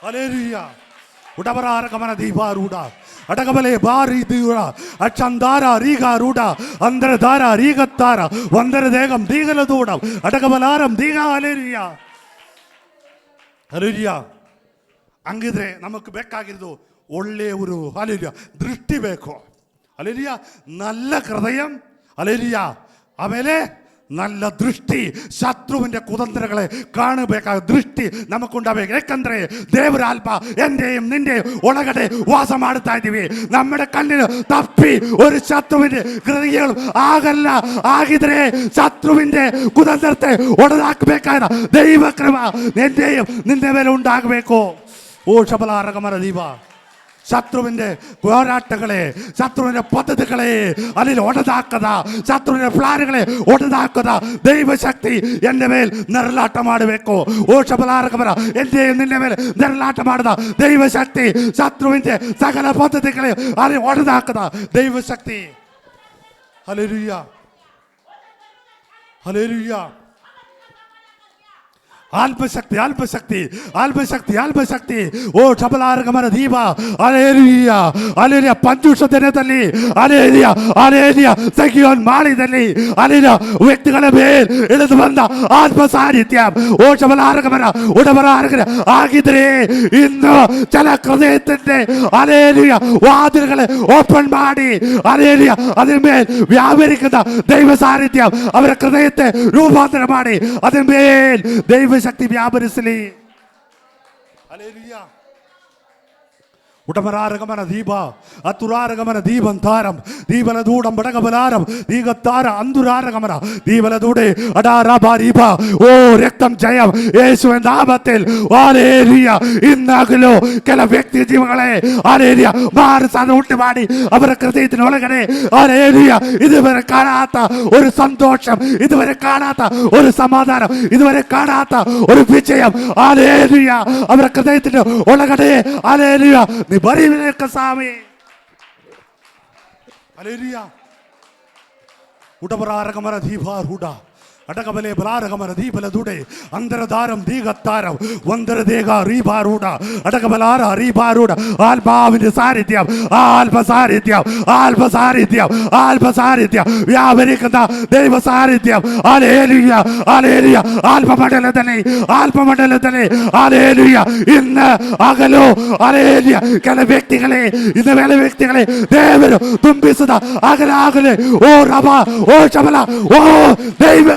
ಹಲ್ಲೆಲೂಯ. ಉಡಬರಾರಗಮನ ದೀಪಾರೂಢ ಅಡಗಬಲೆ ಬಾರಿ ದೂರ ಅಚ್ಚಂದಾರ ರೀಗಾರೂಢ ಅಂದರ ದಾರ ರೀಗತ್ತಾರ ಒಂದರ ದೇಗಂ ದೀಗಲ ದೂಡ ಅಡಗಬಲಾರಂ ದೀಗ. ಹಲ್ಲೆಲೂಯ. ಹಲ್ಲೆಲೂಯ. ಹಂಗಿದ್ರೆ ನಮಗೆ ಬೇಕಾಗಿರೋದು ಒಳ್ಳೆಯವರು. ಹಲ್ಲೆಲೂಯ. ದೃಷ್ಟಿ ಬೇಕು. ഹല്ലേലൂയ. നല്ല ഹൃദയം, ഹല്ലേലൂയ. ಆಮೇಲೆ നല്ല ದೃಷ್ಟಿ, ಶತ್ರುವಿൻ്റെ ಕುತಂತ್ರಗಳೇ ಕಾಣಬೇಕಾದ ದೃಷ್ಟಿ ನಮಗುಂಡಬೇಕು. ಯಾಕಂದ್ರೆ ದೇವರ ಆತ್ಮ ಎಂದೆയും ನಿಂದೆയും ಒಳಗಡೆ ವಾಸ ಮಾಡುತ್ತಾ ಇದ್ದೀವಿ. നമ്മുടെ കണ്ണിന് തപ്പി ഒരു ശത്രുവിൻ്റെ കൃതികളും ಆಗಲ್ಲ. ಆಗಿದ್ರೆ ശത്രുവിൻ്റെ കുതന്ത്രത്തെ ಒಡೆದಾಕಬೇಕಾದ ದೈವಕೃಪ ಎಂದೆയും ನಿಂದೆ ಮೇಲೆ ഉണ്ടാಗಬೇಕು. ಓ ಶಬಲಾರಗಮರ ದೀಪ, ശത്രുവിൻ്റെ പോരാട്ടങ്ങളെ, ശത്രുവിൻ്റെ പദ്ധതികളെ അതിൽ ഒടതാക്കത, ശത്രുവിൻ്റെ പ്ലാനുകളെ ഒടതാക്കത ദൈവശക്തി എൻ്റെ മേൽ ನೆರಳಾಟ ಮಾಡಬೇಕು. ಓ ಶಬಲಾರಗಮರ, എൻ്റെ നിന്റെ മേൽ ನೆರಳಾಟ ಮಾಡದ ದೈವಶಕ್ತಿ, ಶತ್ರುವಿൻ്റെ ಸಕಲ ಪದ್ಧತಿಗಳೇ ಅಲ್ಲಿ ಒಡೆದಾಕದ ದೈವಶಕ್ತಿ. Hallelujah, hallelujah. ಆಲ್ಪಶಕ್ತಿ, ಆಲ್ಪಶಕ್ತಿ, ಆಲ್ಪಶಕ್ತಿ, ಆಲ್ಪಶಕ್ತಿ. ಓ ಶಬಲಾರಗಮನ ದೀಪ, ಅಲೇಲಿಯ, ಅಲೇಲಿಯ. ಪಂಚುಷ ದಿನದಲ್ಲಿ ಅಲೇಲಿಯ, ಅಲೇಲಿಯ ಸಖಿಯೋನ್ ಮಾಡಿದಲ್ಲಿ ಅಲೇಲಿಯ ವ್ಯಕ್ತಿಗಳ ಮೇಲೆ ಇಳಿದು ಬಂದ ಆತ್ಮ ಸಾನ್ನಿಧ್ಯ. ಓ ಶಬಲಾರಗಮನ ಉಡಬರಾರಗನ ಆಗಿದ್ರೆ ಇನ್ನು ಚಲ ಹೃದಯത്തിന്റെ ಅಲೇಲಿಯ ವಾದಿಲ್കളെ ഓപ്പൺ ಮಾಡಿ ಅಲೇಲಿಯ അതിന് മേൽ വ്യാപരിക്കുന്ന ദൈവ സാന്നിധ്യം അവരുടെ ഹൃദയത്തെ രൂപാന്തരം ಮಾಡಿ അതിന് മേൽ ദൈവ ശക്തി വ്യാപരിಸಲಿ. ഹല്ലേലൂയ. ഉടമരാരഗമന ദീപ, അത്തുരാരഗമന ദീപന്താരം, ദീപലദൂടം ബടകബലാരം, ദീഗത്താര അന്തുരാരഗമന, ദീപലദൂടെ അടാരബാരീപ. ഓ രക്തം ജയം യേശുവിൻ നാമത്തിൽ. ഹല്ലേലൂയ. ഇന്നാകലോ ಕೆಲ ವ್ಯಕ್ತಿ ಜೀವಗಳೇ ಹಲ್ಲೆಲೂಯ ಮಾನಸಾನ ಉಂಟು ಮಾಡಿ ಅವರ ಹೃದಯದೊಳಗಡೆ ಹಲ್ಲೆಲೂಯ ಇದುವರೆ ಕಾಣಾತ ഒരു സന്തോഷം, ഇതുവരെ കാണാത്ത ഒരു സമാധാനം, ഇതുവരെ കാണാത്ത ഒരു വിജയം ഹല്ലേലൂയ അവരുടെ ഹൃദയത്തിന്റെ ഒളകടെ ഹല്ലേലൂയ നീ ബലിയിലേക്ക് സ്വാമി. ഹല്ലേലൂയ. ഉടബറാരഗമന ദീപാരൂഢ ಅಡಗಬಲೆ ಬಲಾರಗಮನ ದೀಪಲ ದುಡೆ ಅಂದರದಾರಂ ದೀಗತ್ತಾರಂ ಒಂದರ ದೇಗ ರೀಬಾರೂಢ ಅಡಗಬಲಾರ ರೀಬಾರೂಢ ಆಲ್ಪಾವಿನ ಸಾರಿಥ್ಯಂ ಆಲ್ಪ ಸಾರಿಥ್ಯಂ ಆಲ್ಪ ಸಾರಿಥ್ಯಂ ಆಲ್ಪ ಸಾರಿಥ್ಯಂ ವ್ಯಾಪರಿಕದ ದೈವ ಸಾರಿಥ್ಯಂ. Hallelujah, hallelujah. ಆಲ್ಪಮಂಡಲದಲ್ಲಿ, ಆಲ್ಪಮಂಡಲದಲ್ಲಿ ಹಲ್ಲೆಲೂಯ ಇನ್ನು ಆಗಲೋ ಹಲ್ಲೆಲೂಯ ಕೆಲ ವ್ಯಕ್ತಿಗಳೇ, ಇನ್ನು ಕೆಲ ವ್ಯಕ್ತಿಗಳೇ ದೇವರು ತುಂಬಿಸದ ಆಗಲೇ ಆಗಲೇ. ಓ ರಬ, ಓ ಶಬಲ, ಓ ದೈವ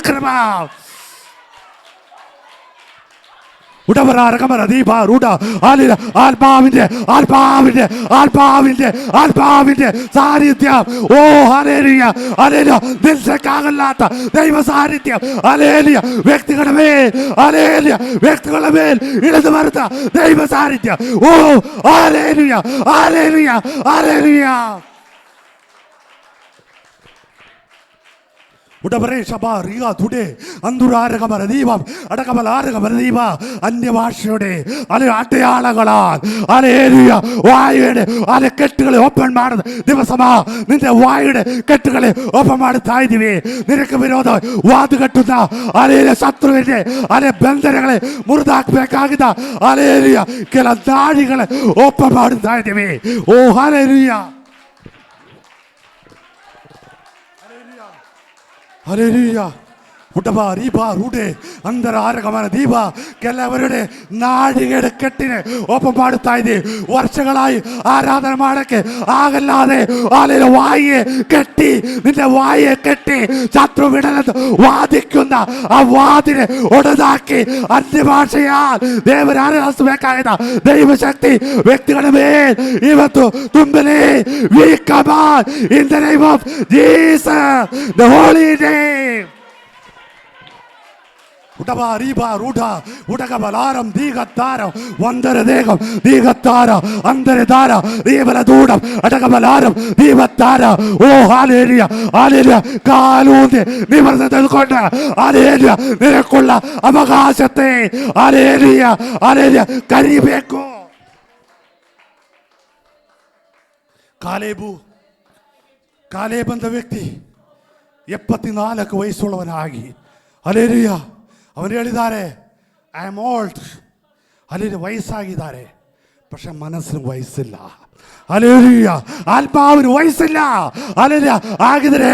ഉടവരാരകമന ദീപാരൂഢ ആത്മാവിന്റെ ആത്മാവിന്റെ ആത്മാവിന്റെ ആത്മാവിന്റെ സാന്നിധ്യം. ഓ ഹല്ലേലൂയ, ഹല്ലേലൂയ. നിൽക്കാകല്ലാത്ത ദൈവ സാന്നിധ്യം ഹല്ലേലൂയ വ്യക്തികളുടെ മേൽ, ഹല്ലേലൂയ വ്യക്തികളുടെ മേൽ ഇളതു വരുത്ത ദൈവ സാന്നിധ്യം. ഓ ഹല്ലേലൂയ, ഹല്ലേലൂയ, ഹല്ലേലൂയ. ഉടവരേ ശബാ റിയ തുടെ അന്തുരാരകമന ദീപം അടകമലാരകമന ദീപ അന്യഭാഷയുടെ അല്ലെ അടയാളങ്ങളാൽ ഹല്ലേലൂയ വായുടെ അല്ലെ കെട്ടുകളെ ഓപ്പൺ ಮಾಡುന്ന ദിവസമാ നിന്റെ വായുടെ കെട്ടുകളെ ഓപ്പൺ ಮಾಡುತ್ತಾ ಇದ್ದೀವಿ. നിനക്ക് വിരോധ വാത് കെട്ടുന്ന ഹല്ലേലൂയ ശത്രുവിന്റെ അല്ലെ ബന്ധനങ്ങളെ മുറിതാക്കಬೇಕಾಗಿದ್ದ ഹല്ലേലൂയ ಕೆಲ ದಾಳಿಗಳെ ಓಪನ್ ಮಾಡುತ್ತಾ ಇದ್ದೀವಿ. ಓ ಹಲ್ಲೆಲೂಯ, ഹല്ലേലൂയ. ഉടബ ರೀಬ ರೂಢೆ ಅಂದರ ಆರಗಮನ ದೀಪ ಕೆಲವരുടെ നാഴികയുടെ കെട്ടിനെ ഒപ്പം പാടുತ್ತಾ ಇದೆ. വർഷങ്ങളായി ആരാധന ಮಾಡಕ್ಕೆ ಆಗല്ലാതെ ഹല്ലേലൂയ വായെ കെട്ടി, നിന്റെ വായെ കെട്ടി ശത്രു വിടലെന്ന് വാദിക്കുന്ന ആ വാതിനെ ഒടതാക്കി അന്യഭാഷയാൽ ದೇವರ ಆರಾಧಿಸಬೇಕಾದ ದೈವಶಕ್ತಿ ವ್ಯಕ್ತಿಗಳ ಮೇಲೆ ಇವತ್ತು ತುಂಬಲಿ. We come on in the name of Jesus, the holy name. ഉടബ ರೀಬ ರೂಢ ഉടകബലാരം ദീഗത്താരം ಒಂದರ ದೇಗಂ ദീഗത്താര ಅಂದರ ದಾರ ദീപല ദൂടം അടകബലാരം ദീപത്താര. ഓ ഹല്ലേലൂയ, ഹല്ലേലൂയ. കാലൂന്തി നിവർന്ന് നിൽക്കൊണ്ട് ഹല്ലേലൂയ നിനക്കുള്ള അവകാശത്തെ ഹല്ലേലൂയ, ഹല്ലേലൂയ കരിಬೇಕು. കാലേബ് എന്ന വ്യക്തി 74 ವಯಸ್ಸುಳ್ಳವನಾಗಿ ಹಲ್ಲೆಲೂಯ ಅವನು ಹೇಳಿದ್ದಾರೆ, ಐ ಆಮ್ ಓಲ್ಡ್. ಅಲ್ಲಿ ವಯಸ್ಸಾಗಿದ್ದಾರೆ, പക്ഷെ മനസ്സിന് വയസ്സില്ല. ഹല്ലേലൂയ. ആത്മാവിന് വയസ്സില്ല. ഹല്ലേലൂയ. ಆಗಿದ್ರೆ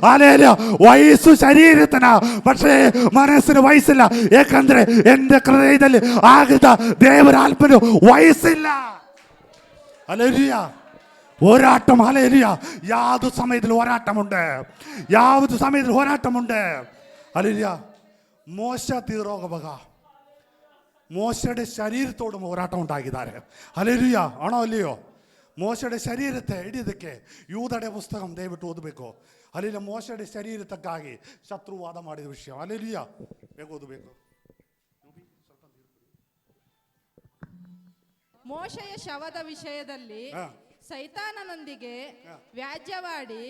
ഹല്ലേലൂയ ವಯಸ್ಸು ಶರೀರತನ, പക്ഷേ മനസ്സിന് വയസ്സില്ല. ಏಕೆಂದ್ರೆ എൻ്റെ ಹೃದಯದಲ್ಲಿ ಆಗಿದ್ದ ದೇವರ ಆತ್ಮನು ವಯಸ್ಸಿಲ್ಲ. ഹല്ലേലൂയ. പോരാട്ടം. ഹല്ലേലൂയ. യാതൊരു സമയത്തിൽ പോരാട്ടമുണ്ട്, യാതൊരു സമയത്തിൽ പോരാട്ടമുണ്ട്. ഹല്ലേലൂയ. മോശ തീറോകവക മോശയുടെ ശരീരത്തോടും പോരാട്ടം ഉണ്ടാക്കിയതാര്? ഹല്ലേലൂയ. ആണോ അല്ലയോ? മോശയുടെ ശരീരത്തെ ഇടിയതൊക്കെ യൂദയുടെ പുസ്തകം ദയവിട്ട് ഓದಬೇಕು. ഹല്ലേലൂയ. മോശയുടെ ശರೀರಕ್ಕಾಗಿ ಶತ್ರುವಾದ ಮಾಡಿದ ವಿಷಯ. ಹಲ್ಲೆಲೂಯ. ಬೇಗ ಓದಬೇಕು. ಮೋಶೆಯ ಶವದ ವಿಷಯದಲ್ಲಿ ಸೈತಾನನೊಂದಿಗೆ ವ್ಯಾಜ್ಯವಾಡಿ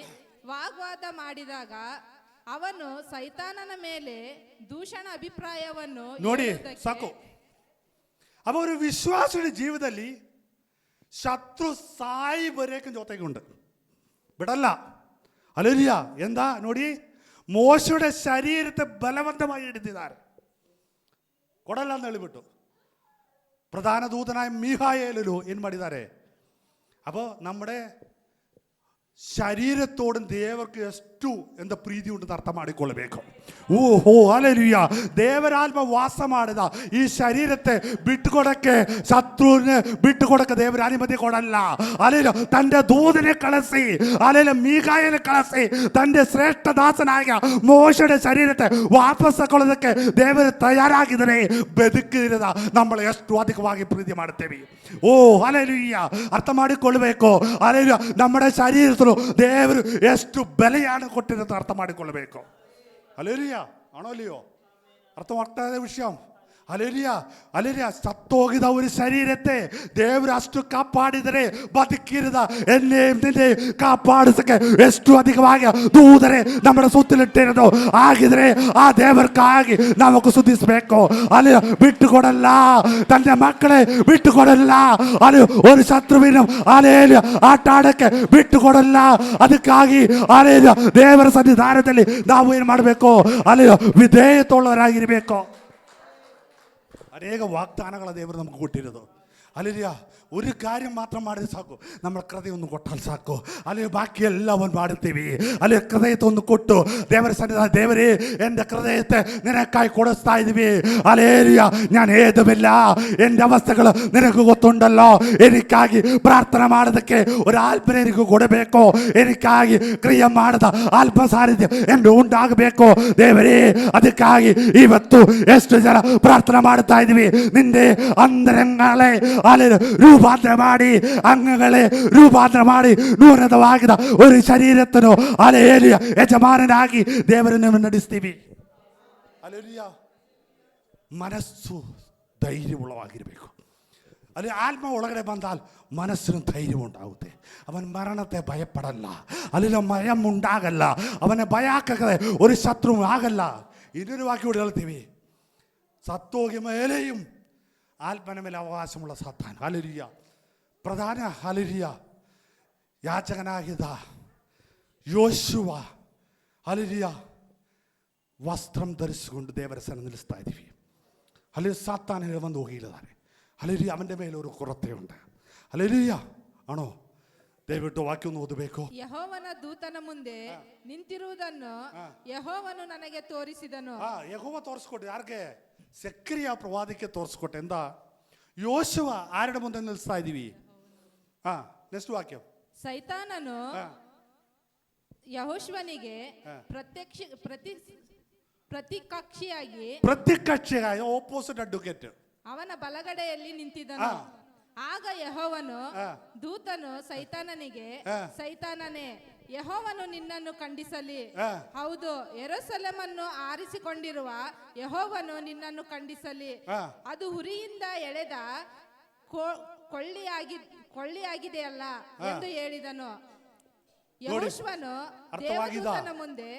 ವಾಗ್ವಾದ ಮಾಡಿದಾಗ ಅವನು ಸೈತಾನನ ಮೇಲೆ ದೂಷಣ ಅಭಿಪ್ರಾಯವನ್ನು ನೋಡಿ ಹೇಳುವುದಕ್ಕೆ ಸಾಕು. ಅವರು ವಿಶ್ವಾಸದ ಜೀವದಲ್ಲಿ ശത്രു സായി വരേക്കും ജോത്തേക്കുണ്ട്, വിടല്ല. ഹല്ലേലൂയ. എന്താ ನೋಡಿ, മോശയുടെ ശരീരത്തെ ബലവന്തമായി എടുത്തിದ್ದಾರೆ, ಕೊಡಲ್ಲ ಅಂತ ಹೇಳಿಬಿಟ್ಟು ಪ್ರಧಾನ ದೂತನಾയ ಮೀಕಾಯೇಲನು ಏನು ಮಾಡಿದ್ದಾರೆ? അപ്പോൾ നമ്മുടെ ശരീരത്തോടും ದೇವರಿಗೆ ಎಷ್ಟು ಎಂದ ಪ್ರೀತಿ ಉಂಟು ಅರ್ಥ ಮಾಡಿಕೊಳ್ಳಬೇಕು. ಓಹೋ ಹಲ್ಲೆಲೂಯ. ದೇವರಾತ್ಮ ವಾಸ ಮಾಡಿದ ಈ ശരീരത്തെ ಬಿಟ್ಟುಕೊಡಕ್ಕೆ, ಶತ್ರುವಿനെ ಬಿಟ್ಟುಕೊಡಕ್ಕೆ ದೇವರ ಅನುಮತಿ ಕೊಡಲ್ಲ. ಅಲ್ಲೆಲ್ಲ തൻ്റെ ദൂതനെ കളಸಿ, അല്ലെ മീകായനെ കളಸಿ, തൻ്റെ ശ്രേഷ്ഠ ദാസനായ മോശയുടെ ശരീരത്തെ ವಾಪಸ್ ತಗೊಳ್ಳೋದಕ್ಕೆ ದೇವರು ತಯಾರಾಗಿದ್ದಾರೆ. ಬದುಕಿರದ നമ്മൾ ಎಷ್ಟು ಅಧಿಕವಾಗಿ ಪ್ರೀತಿ ಮಾಡುತ್ತೇವೆ. ಓ ಹಲ್ಲೆಲೂಯ. ಅರ್ಥ ಮಾಡಿಕೊಳ್ಳಬೇಕು. ಹಲ್ಲೆಲೂಯ. നമ്മുടെ ശരീരത്തിൽ ದೇವರು ಎಷ್ಟು ಬೆಲೆಯನ್ನು ಕೊಟ್ಟಿರೋದು ಅರ್ಥ ಮಾಡಿಕೊಳ್ಳಬೇಕು. ಹಲ್ಲೆಲೂಯ. ಆಣೋ ಅಲ್ಲಿಯೋ? ಅರ್ಥವಾಗ್ತಾ ಇದೆ ವಿಷಯ? ಹಲ್ಲೆಲೂಯ. ಹಲ್ಲೆಲೂಯ. ಸತ್ತೋಗಿದ ഒരു ശരീരത്തെ ದೇವರು ಅಷ್ಟು ಕಾಪಾಡಿದರೆ ಬದುಕಿರದ ಎನ್ನೇ ನಿನ್ನೆ ಕಾಪಾಡಿಸಕ್ಕೆ ಎಷ್ಟು ಅಧಿಕವಾಗಿ ದೂತರೆ നമ്മുടെ ಸುತ್ತಲಿಟ್ಟಿರೋದು ಆಗಿದ್ರೆ ಆ ದೇವರಿಗಾಗಿ നമുക്ക് സ്തുതിಸಬೇಕು. ಅಲ್ಲಿ ಬಿಟ್ಟುಕೊಡಲ್ಲ, ತನ್ನ ಮಕ್ಕಳೇ ಬಿಟ್ಟುಕೊಡಲ್ಲ. ಅಲ್ಲಿ ഒരു ശത്രുവിനും ഹല്ലേലൂയ ಆಟ ಆಡಕ್ಕೆ ಬಿಟ್ಟುಕೊಡಲ್ಲ. ಅದಕ್ಕಾಗಿ ಹಲ್ಲೆಲೂಯ ದೇವರ ಸನ್ನಿಧಾನದಲ್ಲಿ ನಾವು ಏನು ಮಾಡಬೇಕು? ಅಲ್ಲಿ ವಿಧೇಯತೆಯುಳ್ಳವರಾಗಿರಬೇಕು. ಅನೇಕ ವಾಗ್ದಾನಗಳ ದೇವರು ನಮಗೆ ಕೊಟ್ಟಿರೋದು. ಹಲ್ಲೆಲೂಯ. ഒരു കാര്യം മാത്രം ಮಾಡಿದ್ರೆ ಸಾಕು, നമ്മുടെ ഹൃദയം ഒന്ന് ಕೊಟ್ಟಾൽ ಸಾಕು. ಅಲ್ಲಿ ബാക്കി ಎಲ್ಲವನ್ನು ಮಾಡುತ್ತೀವಿ. ಅಲ್ಲಿ ಹೃದಯത്തെ ಒಂದು ಕೊಟ್ಟು ದೇವರ ಸನ್ನಿಧಾನ, ದೇವರೇ എൻ്റെ ഹൃദയത്തെ നിനക്കായി കൊടുസ്ತಾ ಇದ್ದೀವಿ. ഹല്ലേലൂയ. ഞാൻ ഏതുമില്ല, എൻ്റെ അവസ്ഥകൾ നിനക്ക് ಗೊತ್ತುಂಟല്ലോ. എനിക്കാಗಿ ಪ್ರಾರ್ಥನೆ ಮಾಡೋದಕ್ಕೆ ഒരു ಆತ್ಮನೆ എനിക്ക് ಕೊಡಬೇಕು. എനിക്കാಗಿ ಕ್ರಿಯೆ ಮಾಡದ ಆತ್ಮ ಸಾನ್ನಿಧ್ಯ ಎಂದು ಉಂಟಾಗಬೇಕು. ದೇವರೇ, ಅದಕ್ಕಾಗಿ ಇವತ್ತು ಎಷ್ಟು ಜನ ಪ್ರಾರ್ಥನೆ ಮಾಡ್ತಾ ಇದ್ದೀವಿ. ನಿಂದೆ ಅಂತರಂಗಗಳೇ ರೂಪಾಂತರ ಮಾಡಿ, ಅಂಗಗಳೇ ರೂಪಾಂತರ ಮಾಡಿ ನೂತನವಾಗಿದ ഒരു ശരീരത്തിനോ ഹല്ലേലൂയ ಯಜಮಾನನಾಗಿ ದೇವರನ್ನು ನಡೆಸ್ತೀವಿ. ಹಲ್ಲೇಲೂಯ. ಮನಸ್ಸು ಧೈರ್ಯವುಳ್ಳವಾಗಿರಬೇಕು. ಅಲ್ಲಿ ಆತ್ಮ ಒಳಗಡೆ ಬಂದಾൽ മനസ്സിന് ധൈര്യം ഉണ്ടാಗುತ್ತೆ. അവൻ മരണത്തെ ഭയപ്പെടല്ല. അല്ലെ ഭയം ഉണ്ടാകല്ല. അവനെ ഭയാക്കാതെ ഒരു ശത്രു ಆಗಲ್ಲ. ಇನ್ನೊಂದು ವಾಕ್ಯ ಕೂಡ ಹೇಳ್ತೀವಿ, ಸತ್ತೋಗಿ ಮೇಲೆയും ആത്മന മേലെ അവകാശമുള്ള സാത്താൻ. ഹല്ലേലൂയ. പ്രധാന ഹല്ലേലൂയ യാചകനാകിದ ಯೋಶುವ ಹಲ್ಲೆಲೂಯ ವಸ್ತ್ರಂ ಧರಿಸಿಕೊಂಡು ದೇವರ ಸನ್ನಿಧಿಯಲ್ಲಿ ನಿಲ್ಲಿಸ್ತಾ ಇದ್ದೀವಿ. ಅಲ್ಲಿ ಸಾತಾನ ಬಂದು ಹೋಗಿದ್ದಾರೆ. ಹಲ್ಲೆಲೂಯ. ಅವನ ಮೇಲೆ ഒരു ಕೊರತೆಯುണ്ട്. ಹಲ್ಲೆಲೂಯ. ಆಣೋ? ದಯವಿಟ್ಟು ವಾಕ್ಯವನ್ನು ಓದಬೇಕು. ಯೆಹೋವನ ದೂತನ ಮುಂದೆ ನಿಂತಿರುವುದನ್ನು ಯೆಹೋವನು ನನಗೆ ತೋರಿಸಿದನು. ಯೆಹೋವ ತೋರಿಸ್ಕೊಟ್ಟೆ. ಯಾರಿಗೆ? ಸಕ್ರಿಯ ಪ್ರವಾದಿಗೆ ತೋರಿಸ್ಕೊಟ್ಟೆ. ಎಂದ ಯೋಶುವ ಆരുടെ ಮುಂದೆ ನಿಲ್ಲಿಸ್ತಾ ಇದ್ದೀವಿ. ನೆಕ್ಸ್ಟ್ ವಾಕ್ಯ. ಸೈತಾನನು ಯೆಹೋಶುವನಿಗೆ ಪ್ರತಿಕಕ್ಷಿಯಾಗಿ ಆಪೋಸಿಟ್ ಅಡ್ವೊಕೇಟ್ ಅವನ ಬಲಗಡೆಯಲ್ಲಿ ನಿಂತಿದ್ದನು. ಆಗ ಯೆಹೋವನು ದೂತನು ಸೈತಾನನಿಗೆ, ಸೈತಾನನೇ, ಯೆಹೋವನು ನಿನ್ನನ್ನು ಖಂಡಿಸಲಿ. ಹೌದು, ಯೆರೂಸಲೇಮನ್ನು ಆರಿಸಿಕೊಂಡಿರುವ ಯೆಹೋವನು ನಿನ್ನನ್ನು ಖಂಡಿಸಲಿ. ಅದು ಹುರಿಯಿಂದ ಎಳೆದ ಕೊಳ್ಳಿಯಾಗಿದೆಯಲ್ಲ ಎಂದು ಹೇಳಿದನು. ಯೆಹೋಶುವನು ದೇವದೂತನ ಮುಂದೆ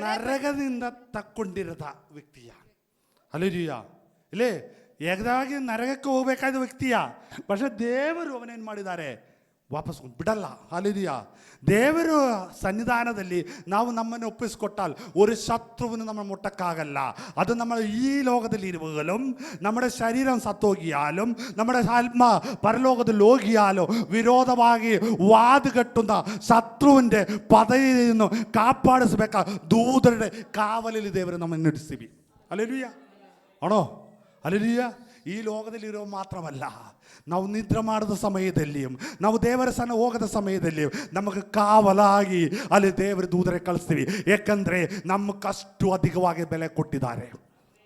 ನರಕದಿಂದ ತಕ್ಕೊಂಡಿರದ ವ್ಯಕ್ತಿಯ. ಹಲ್ಲೆಲೂಯ. ಇಲ್ಲೇ ಏಕದಾಗಿ ನರಕಕ್ಕೆ ಹೋಗಬೇಕಾದ ವ್ಯಕ್ತಿಯ, പക്ഷെ ದೇವರು ಅವನೇನು ಮಾಡಿದ್ದಾರೆ? ವಾಪಸ್ ಬಿಡಲ್ಲ. ಹಲ್ಲೆಲೂಯ. ದೇವರು ಸನ್ನಿಧಾನದಲ್ಲಿ ನಾವು ನಮ್ಮನ್ನು ಒಪ್ಪಿಸಿಕೊಟ್ಟಾൽ ഒരു ശത്രുവിന് നമ്മൾ മുട്ടക്കാകല്ല. അത് നമ്മൾ ഈ ലോകത്തിൽ ഇരുവകളും നമ്മുടെ ശരീരം സത്തോകിയാലും നമ്മുടെ ആത്മ പരലോകത്തിൽ ಹೋಗಿಯಾലും വിരോധವಾಗಿ വാതുകെട്ടുന്ന ശത്രുവിൻ്റെ പദവിയിൽ നിന്നും കാപ്പാടിಸಬೇಕ ദൂതരുടെ കാവലിൽ ದೇವರು ನಮ್ಮನ್ನು ನಡೆಸ್ತೀವಿ. ಹಲ್ಲೆಲೂಯ. ಆಣೋ? ಹಲ್ಲೆಲೂಯ. ಈ ಲೋಕದಲ್ಲಿರೋ ಮಾತ್ರವಲ್ಲ, ನಾವು ನಿದ್ರೆ ಮಾಡಿದ ಸಮಯದಲ್ಲಿಯೂ, ನಾವು ದೇವರ ಸಣ್ಣ ಹೋಗದ ಸಮಯದಲ್ಲಿಯೂ ನಮಗೆ ಕಾವಲಾಗಿ ಅಲ್ಲಿ ದೇವರ ದೂತರೆ ಕಳಿಸ್ತೀವಿ. ಏಕೆಂದರೆ ನಮಗಷ್ಟು ಅಧಿಕವಾಗಿ ಬೆಲೆ ಕೊಟ್ಟಿದ್ದಾರೆ.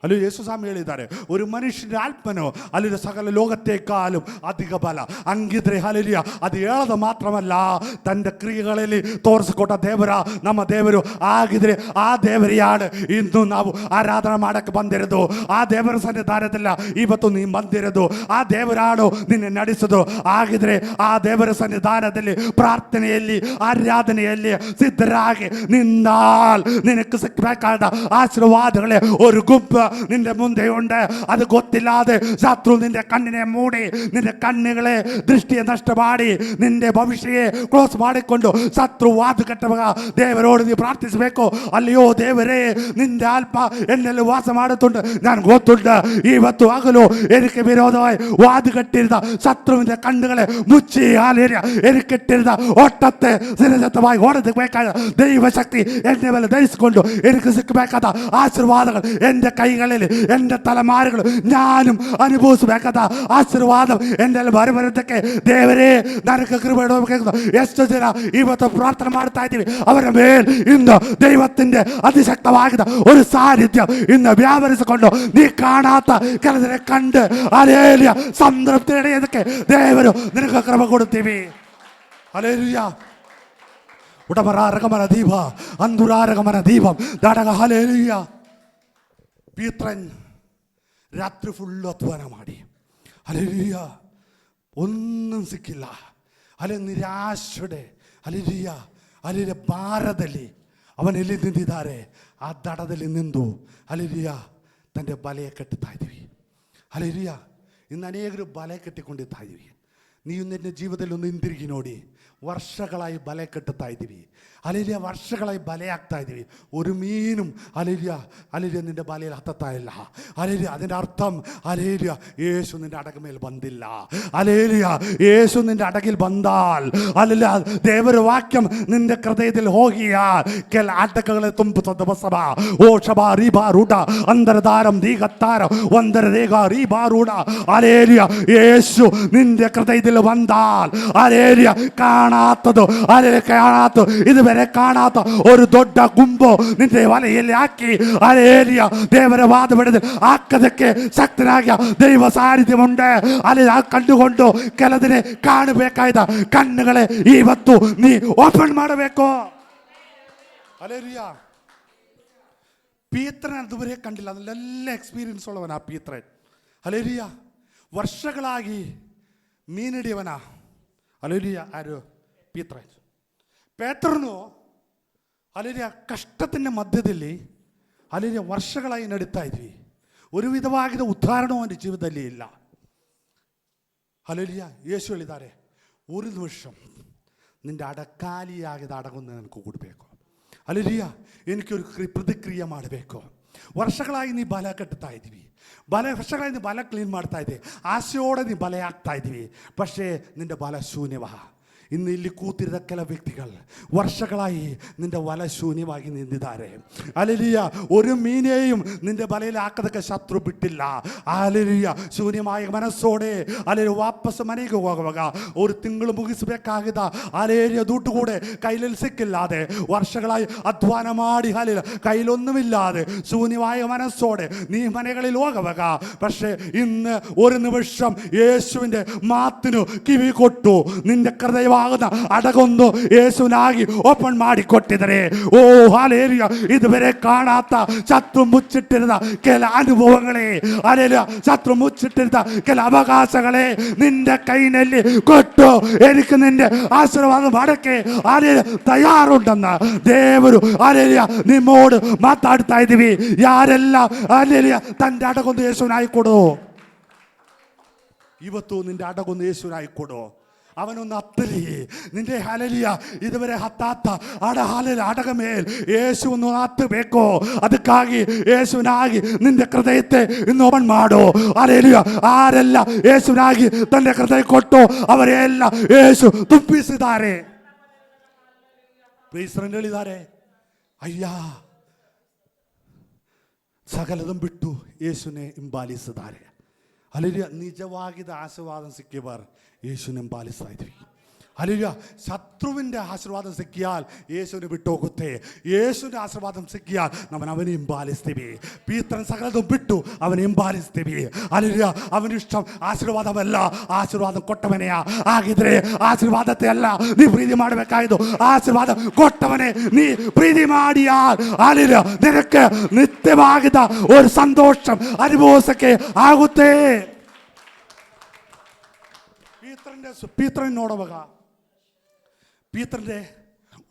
ಅಲ್ಲಿ ಯೇಸು ಸ್ವಾಮಿ ಹೇಳಿದ್ದಾರೆ, ഒരു മനുഷ്യൻ്റെ ആത്മനോ അല്ലെങ്കിൽ സകല ലോകത്തെക്കാളും അധിക ബല. ಅಂಗಿದ್ರೆ ಹಲ್ಲೆಲೂಯ, ಅದು ಹೇಳೋದು ಮಾತ್ರವಲ್ಲ, ತನ್ನ ಕ್ರಿಯೆಗಳಲ್ಲಿ ತೋರಿಸಿಕೊಟ್ಟ ದೇವರ ನಮ್ಮ ದೇವರು ಆಗಿದ್ರೆ ಆ ದೇವರಿಯಾಡು ಇಂದು ನಾವು ಆರಾಧನೆ ಮಾಡಕ್ಕೆ ಬಂದಿರೋದು. ಆ ದೇವರ ಸನ್ನಿಧಾನದಲ್ಲ ಇವತ್ತು ನೀನು ಬಂದಿರೋದು. ಆ ದೇವರಾಡು ನಿನ್ನೆ ನಡೆಸೋದು. ಆಗಿದ್ರೆ ಆ ದೇವರ ಸನ್ನಿಧಾನದಲ್ಲಿ ಪ್ರಾರ್ಥನೆಯಲ್ಲಿ ಆರಾಧನೆಯಲ್ಲಿ ಸಿದ್ಧರಾಗಿ ನಿನ್ನಾಲ್ ನಿನಗೆ ಸಿಕ್ಕಬೇಕಾದ ಆಶೀರ್ವಾದಗಳೇ ഒരു ಗುಂಪು നിന്റെ മുൻപെയുണ്ട്. അത് ಗೊತ್ತಿല്ലാതെ ശത്രു നിന്റെ കണ്ണിനെ മൂടി, നിന്റെ കണ്ണുകളെ ദൃഷ്ടിയെ നഷ്ടമാടി, നിന്റെ ಭವಿಷ್ಯ ಕ್ಲೋಸ್ ಮಾಡಿಕೊಂಡು ಶತ್ರು ವಾದಕಟ್ಟವಾಗ ದೇವರೋಡು ನೀ ಪ್ರಾರ್ಥಿಸಬೇಕು. ಅಲ್ಲಿಯೋ ದೇವರೇ, ನಿಂದೆ ಆತ್ಮ ಎನ್ನೆಲ್ಲಿ ವಾಸ ಮಾಡುತ್ತುಂಟು ನಾನು ಗೊತ್ತುಂಟು. ಇವತ್ತು ಆಗಲು എനിക്ക് വിരോധമായി വാതുകെട്ടിരുന്ന ശത്രുവിന്റെ കണ്ണുകളെ മുച്ചി ആലേരിയ എനിക്കിട്ടിരുന്ന ഓട്ടത്തെ സുരക്ഷിതമായി ഓടಬೇಕಾದ ദൈവശക്തി എന്നെ ಮೇಲೆ ധരിಸಿಕೊಂಡು എനിക്ക് ಸಿಕ್ಕಬೇಕಾದ ಆಶೀರ್ವಾದಗಳು എൻ്റെ ಕೈಗಳಲ್ಲಿ, എൻ്റെ ತಲೆಮಾರುಗಳು ഞാനും ಅನುಭವಿಸಬೇಕಾದ ಆಶೀರ್ವಾದ ಎನ್ನೆಲ್ಲ ಬರಬರೋದಕ್ಕೆ ದೇವರೇ ನನಗೆ ಕೃಪೆ ಇಡಬೇಕು. ಎಷ್ಟು ಜನ ಇವತ್ತು ಪ್ರಾರ್ಥನೆ ಮಾಡ್ತಾ ಇದ್ದೀವಿ, ಅವರ ಮೇಲೆ ಇನ್ನು ದೈವത്തിന്റെ അതിശക്തವಾಗಿದ ഒരു സാന്നിധ്യം ഇന്ന് വ്യാപരിಸಿಕೊಂಡು നീ കാണാത്ത ಕೆಲಸനെ കണ്ട് ഹല്ലേലൂയ സംതൃപ്തി അടയದಕ್ಕೆ ದೇವರು ನಿನಗೆ ಕೃಪೆ ಕೊಡುತ್ತೀವಿ. ಹಲ್ಲೇಲೂಯ. ഉടമറാരകമന ദീപ അന്തുരാരകമന ദീപം ദാടക. ഹല്ലേലൂയ. പീത്രൻ രാത്രി ഫുള്ള് അധ്വാനം ಮಾಡಿ, ഹല്ലേലൂയ, ഒന്നും ಸಿಕ್ಕಿಲ್ಲ. ಅಲ್ಲಿ ನಿರಾಶೆ, ಹಲ್ಲೇಲೂಯ, ಅಲ್ಲಿ ಭಾರದಲ್ಲಿ ಅವನು ಎಲ್ಲಿ ನಿಂತಿದ್ದಾರೆ, ಆ ದಡದಲ್ಲಿ ನಿಂತು ಹಲ್ಲೇಲೂಯ ತನ್ನ ಬಲೆಯ ಕಟ್ಟುತ್ತಾ ಇದ್ದೀವಿ. ಹಲ್ಲೇಲೂಯ. ಇನ್ನು ಅನೇಕರು ಬಲೆ ಕಟ್ಟಿಕೊಂಡಿರ್ತಾ ಇದ್ದೀವಿ. ನೀವು ನಿನ್ನ ಜೀವದಲ್ಲಿ ಒಂದು ಹಿಂದಿರುಗಿ ನೋಡಿ, വർഷങ്ങളായി ബല കെട്ടുത്താ ഇದ್ದೀವಿ. ഹല്ലേലൂയ. വർഷങ്ങളായി ബലയാക്താ ഇದ್ದೀವಿ. ഒരു മീനും ഹല്ലേലൂയ ഹല്ലേലൂയ നിന്റെ ബലയിൽ ഹത്തത്താ ಇಲ್ಲ. ഹല്ലേലൂയ. അതിൻ്റെ അർത്ഥം ഹല്ലേലൂയ യേശു നിന്റെ അടകമേൽ ಬಂದಿಲ್ಲ. ഹല്ലേലൂയ. യേശു നിന്റെ അടകിൽ ಬಂದಾൽ ഹല്ലേലൂയ ದೇವರ ವಾಕ್ಯಂ ನಿന്റെ ಹೃದಯದಲ್ಲಿ ಹೋಗಿಯಾൽ ಕೆಲ ಅಡಕಗಳೇ ತುಂಬುತ್ತದೆ ಬಸವ. ಓ ಶಬಾ ರೀಬಾ ರೂಢ ಅಂದರದಾರಂ ದೀಗತ್ತಾರ ಒಂದರ ರೇಗ ರೀಬಾ ರೂಢ. ഹല്ലേലൂയ. യേശു നിന്റെ ഹൃദയത്തിൽ ಬಂದಾൽ ഹല്ലേലൂയ കാണാത്തത് ഹല്ലേലൂയ കാണാത്ത ഇതുവരെ കാണാത്ത ഒരു ದೊಡ್ಡ ಗುಂಪು ನಿന്റെ ವಲೆಯಲ್ಲಿ ಹಾಕಿ ಹಲ್ಲೇಲೂಯ ದೇವರ ವಾದವಿಡದಲ್ಲಿ ಹಾಕದಕ್ಕೆ ಶಕ್ತನಾಗಿಯ ದೈವ ಸಾನ್ನಿಧ್ಯമുണ്ട്. ಅಲ್ಲಿ ಕಂಡುಕೊಂಡು ಕೆಲದಿನ ಕಾಣಬೇಕಾದ ಕಣ್ಣುಗಳೇ ಇವತ್ತು ನೀ ಓಪನ್ ಮಾಡಬೇಕು. ಹಲ್ಲೇಲೂಯ. ಪೀತ್ರನ അതുവരെ കണ്ടില്ല, അതിലെಲ್ಲ എക്സ്പീരിയൻസ് ഉള്ളവനാ പീത്രൻ. ഹല്ലേലൂയ. വർഷങ്ങളാಗಿ മീനിടിയവനാ. ഹല്ലേലൂയ. ആര്? പീത്രൻ. ಪೇತ್ರನು ಹಲ್ಲೇಲೂಯ ಕಷ್ಟത്തിൻ്റെ ಮಧ್ಯದಲ್ಲಿ ಹಲ್ಲೇಲೂಯ ವರ್ಷಗಳಾಗಿ ನಡೀತಾ ಇದ್ವಿ. ഒരു വിധವಾಗಿದ ಉದ್ಧಾರಣವೂ ಅವನ ಜೀವನದಲ್ಲಿ ಇಲ್ಲ. ಹಲ್ಲೇಲೂಯ. ಯೇಸು ಹೇಳಿದ್ದಾರೆ, ഒരു നിമിഷം നിന്റെ അടക്കാലിയാകിದ അടകൊന്ന് നിനക്ക് ಕೊಡಬೇಕು. ಹಲ್ಲೇಲೂಯ. എനിക്കൊരു പ്രതിക്ರಿಯೆ ಮಾಡಬೇಕು. ವರ್ಷಗಳಾಗಿ ನೀ ಬಲ ಕಟ್ಟುತ್ತಾ ಇದ್ದೀವಿ, ವರ್ಷಗಳಾಗಿ ನೀ ಬಲ ಕ್ಲೀನ್ ಮಾಡ್ತಾ ಇದ್ದೀವಿ, ಆಸೆಯೋടെ ನೀ ಬಲ ಆಗ್ತಾ ಇದ್ದೀವಿ. പക്ഷേ നിന്റെ ಬಲ ಶೂನ್ಯವಾ. ഇന്ന് ಇಲ್ಲಿ ಕೂತಿರುವ ಕೆಲ ವ್ಯಕ್ತಿಗಳು ವರ್ಷಗಳಾಗಿ നിന്റെ വല ശൂന്യವಾಗಿ നിന്നിದ್ದಾರೆ. ഹല്ലേലൂയ. ഒരു മീനെയും നിന്റെ ಬಲೆಯಲ್ಲಿ ಹಾಕೋದಕ್ಕೆ ಶತ್ರು ಬಿಟ್ಟಿಲ್ಲ. ಹಲ್ಲೇಲೂಯ. ಶೂನ್ಯമായ ಮನಸ್ಸೋಡೆ ಹಲ್ಲೇಲೂಯ ವಾಪಸ್ ಮನೆಗೆ ಹೋಗುವಾಗ ഒരു ತಿಂಗಳು ಮುಗಿಸಬೇಕಾಗಿದ್ದ ಹಲ್ಲೇಲೂಯ ದುಡ್ಡು ಕೂಡ കയ്യിൽ ಸಿಕ್ಕಿല്ലാതെ ವರ್ಷಗಳಾಗಿ ಅಧ್ವಾನ ಮಾಡಿ ಹಲ್ಲೇಲೂಯ കയ്യിലൊന്നുമില്ലാതെ ശൂന്യമായ മനസ്സോടെ നീ മനകളിൽ ಹೋಗುವಾಗ, പക്ഷേ ഇന്ന് ഒരു നിമിഷം യേശുവിൻ്റെ മാത്തിനു കിവി ಕೊಟ್ಟು നിന്റെ ഹൃദയ ಅಡಗೊಂದು ಯೇಸುವಿನಾಗಿ ಓಪನ್ ಮಾಡಿ ಕೊಟ್ಟಿದ್ದಾರೆ. ಓ ಹಲ್ಲೇಲೂಯ. ಇದುವರೆ ಕಾಣಾತ ಶತ್ರು ಮುಚ್ಚಿಟ್ಟಿರದ ಕೆಲ ಅನುಭವಗಳೇ, ಹಲ್ಲೇಲೂಯ ಶತ್ರು ಮುಚ್ಚಿಟ್ಟಿರದ ಕೆಲ ಅವಕಾಶಗಳೇ ನಿന്റെ ಕೈನಲ್ಲಿ ಕೊಟ್ಟು എനിക്ക് നിന്റെ ಆಶೀರ್ವಾದ ಮಾಡಕ್ಕೆ ಹಲ್ಲೇಲೂಯ ತಯಾರುಂಟನ್ನ ದೇವರು ಹಲ್ಲೇಲೂಯ ನಿಮ್ಮೋಡು ಮಾತಾಡ್ತಾ ಇದ್ದೀವಿ. ಯಾರೆಲ್ಲ ಹಲ್ಲೇಲೂಯ ತನ್ನ ಅಡಗೊಂದು ಯೇಸುವಿನಾಗಿ ಕೊಡು. ಇವತ್ತು ನಿന്റെ ಅಡಗೊಂದು ಯೇಸುವಿನಾಗಿ ಕೊಡು. അവനൊന്ന് അത്തലി നിന്റെ ഹല്ലേലൂയ ഇതുവരെ ಹತ್ತಾത്ത ಅಡಗಮೇಲೆ ಯೇಸು ಒಂದು ಹತ್ತಬೇಕು. ಅದಕ್ಕಾಗಿ ಯೇಸುವಿನಾಗಿ ನಿന്റെ ಹೃದಯത്തെ ಇನ್ನು ಓಪನ್ ಮಾಡು. ಹಲ್ಲೇಲೂಯ. ಆರೆಲ್ಲ ಯೇಸುವಿನಾಗಿ ತನ್ನ ಹೃದಯ ಕೊಟ್ಟು ಅವರೆಲ್ಲ ಯೇಸು ತುಂಬಿಸಿದ್ದಾರೆ. ಪ್ರೀಸರನ್ನು ಹೇಳಿದ್ದಾರೆ, ಅಯ್ಯ ಸಕಲದಂ ಬಿಟ್ಟು ಯೇಸುನೇ ಹಿಂಬಾಲಿಸಿದ್ದಾರೆ. ಹಲ್ಲೆಲೂಯಾ. ನಿಜವಾಗಿದ ಆಶೀರ್ವಾದ ಸಿಕ್ಕಿಬಾರ യേശുവിനെ പാലിಸ್ತಾ ಇದ್ವಿ. ഹല്ലേലൂയ. ശത്രുവിൻ്റെ ആശീർവാദം സിക്കിയാൽ യേശുവിനെ വിട്ടുപോകുತ್ತೆ. യേശുവിൻ്റെ ആശീർവാദം സിക്കിയാൽ അവനെ ಹಿಂಬಾಲಿಸ್ತೀವಿ. ಪೀತ್ರನ್ ಸಕಲದನ್ನು ಬಿಟ್ಟು ಅವನ ಹಿಂಬಾಲಿಸ್ತೀವಿ. ಹಲ್ಲೇಲೂಯ. ಅವನಿಷ್ಟം ಆಶೀರ್ವಾದವಲ್ಲ, ಆಶೀರ್ವಾದ ಕೊಟ್ಟವನೆಯ. ಆಗಿದ್ರೆ ಆಶೀರ್ವಾದತೆ ಅಲ್ಲ ನೀ ಪ್ರೀತಿ ಮಾಡಬೇಕಾಗಿದ್ದು, ಆಶೀರ್ವಾದ ಕೊಟ್ಟವನೇ ನೀ ಪ್ರೀತಿ ಮಾಡಿಯಾ. ಹಲ್ಲೇಲೂಯ. ನಿನಕ್ಕೆ ನಿತ್ಯವಾಗಿದ್ದ ഒരു സന്തോഷം അനുഭവിಸಕ್ಕೆ ಆಗುತ್ತೆ. പീത്രൻ ನೋಡುವಾಗ പീത്രൻ്റെ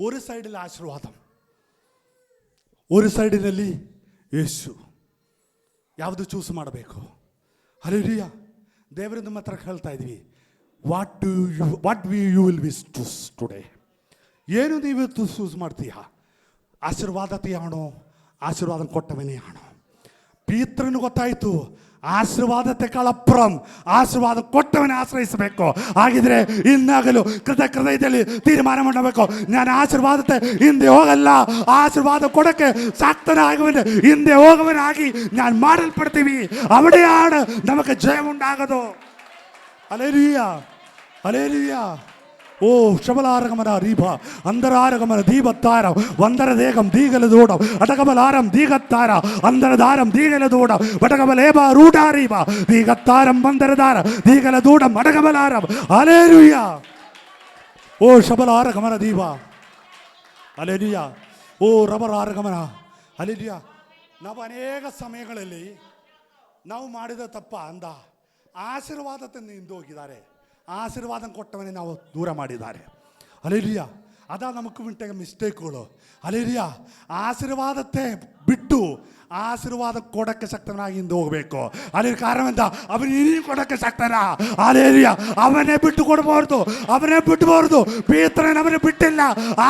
ഒരു സൈഡിൽ ആശീർവാദം, ഒരു ಸೈಡಿನಲ್ಲಿ ಯೇಸು. ಯಾವುದು ಚೂಸ್ ಮಾಡಬೇಕು? ಹಲ್ಲೇಲೂಯಾ. ದೇವರಿಂದ ಮಾತ್ರ ಹೇಳ್ತಾ ಇದ್ವಿ, what you will wish today. ಏನು ನೀವು ಚೂಸ್ ಮಾಡ್ತೀಯಾ? ಆಶೀರ್ವಾದತೆಯಾಣೋ, ಆಶೀರ್ವಾದ ಕೊಟ್ಟವನೇ ಆಣೋ. ಪೀತ್ರನು ಗೊತ್ತಾಯಿತು, ಆಶೀರ್ವಾದತೆಗಳಪ್ಪುರಂ ಆಶೀರ್ವಾದ ಕೊಟ್ಟವನೇ ಆಶ್ರಯಿಸಬೇಕು. ಹಾಗಿದ್ರೆ ಇನ್ನಾಗಲೂ ಹೃದಯದಲ್ಲಿ ತೀರ್ಮಾನ ಮಾಡಬೇಕು, ನಾನು ಆಶೀರ್ವಾದತೆ ಹಿಂದೆ ಹೋಗಲ್ಲ, ಆಶೀರ್ವಾದ ಕೊಡಕ್ಕೆ ಸಾಕ್ತನಾಗುವನು ಹಿಂದೆ ಹೋಗುವನಾಗಿ ನಾನು ಮಾಡಲ್ಪಡ್ತೀವಿ. ಅವಿടെയാണ് നമുക്ക് ജയമുണ്ടാകുന്നത്. Hallelujah, hallelujah. ഓ ശബലാരകമന റീഭ അന്തരാരകമന ദീപത്താരം വന്ദരദേഹം ദീകലദൂടം അടകമലാരം ദീകത്താര അന്തരധാരം ദീകലദൂടം വടകമലേബ റൂഢാരീബ ദീകത്താരം വന്ദരധാര ദീകലദൂടം അടകമലാരം. ഹല്ലേലൂയ. ഓ ശബലാരകമന ദീപ. ഹല്ലേലൂയ. ഓ ರಬರಾರಗಮನ. ಹಲ್ಲೇಲೂಯ. ನಾವು ಅನೇಕ ಸಮಯಗಳಲ್ಲಿ ನಾವು ಮಾಡಿದ ತಪ್ಪ ಅಂದ ಆಶೀರ್ವಾದದಿಂದ ಹಿಂದೆ ಹೋಗಿದ್ದಾರೆ. ആശീർവാദം കൊട്ടവനെ ನಾವು ದೂರ ಮಾಡಿದ್ದಾರೆ. ഹല്ലേലൂയ. അതാ നമുക്ക് വിട്ട മിസ്റ്റേക്കുകൾ. ഹല്ലേലൂയ. ಆಶೀರ್ವಾದത്തെ ಬಿಟ್ಟು ಆಶೀರ್ವಾದ ಕೊಡಕ್ಕೆ ಶಕ್ತನಾಗಿ ಹಿಂದೆ ಹೋಗಬೇಕು. ಅಲ್ಲಿ ಕಾರಣ ಎಂತ? ಅವನು ಇನಿയും ಕೊಡಕ್ಕೆ ಶಕ್ತನ. ಹಲ್ಲೇಲೂಯ. ಅವನೇ ಬಿಟ್ಟು ಕೊಡಬಾರ್ದು, ಅವನೇ ಬಿಟ್ಟಬಾರ್ದು. ಪೀತ್ರನ ಅವನೇ ಬಿಟ್ಟಿಲ್ಲ.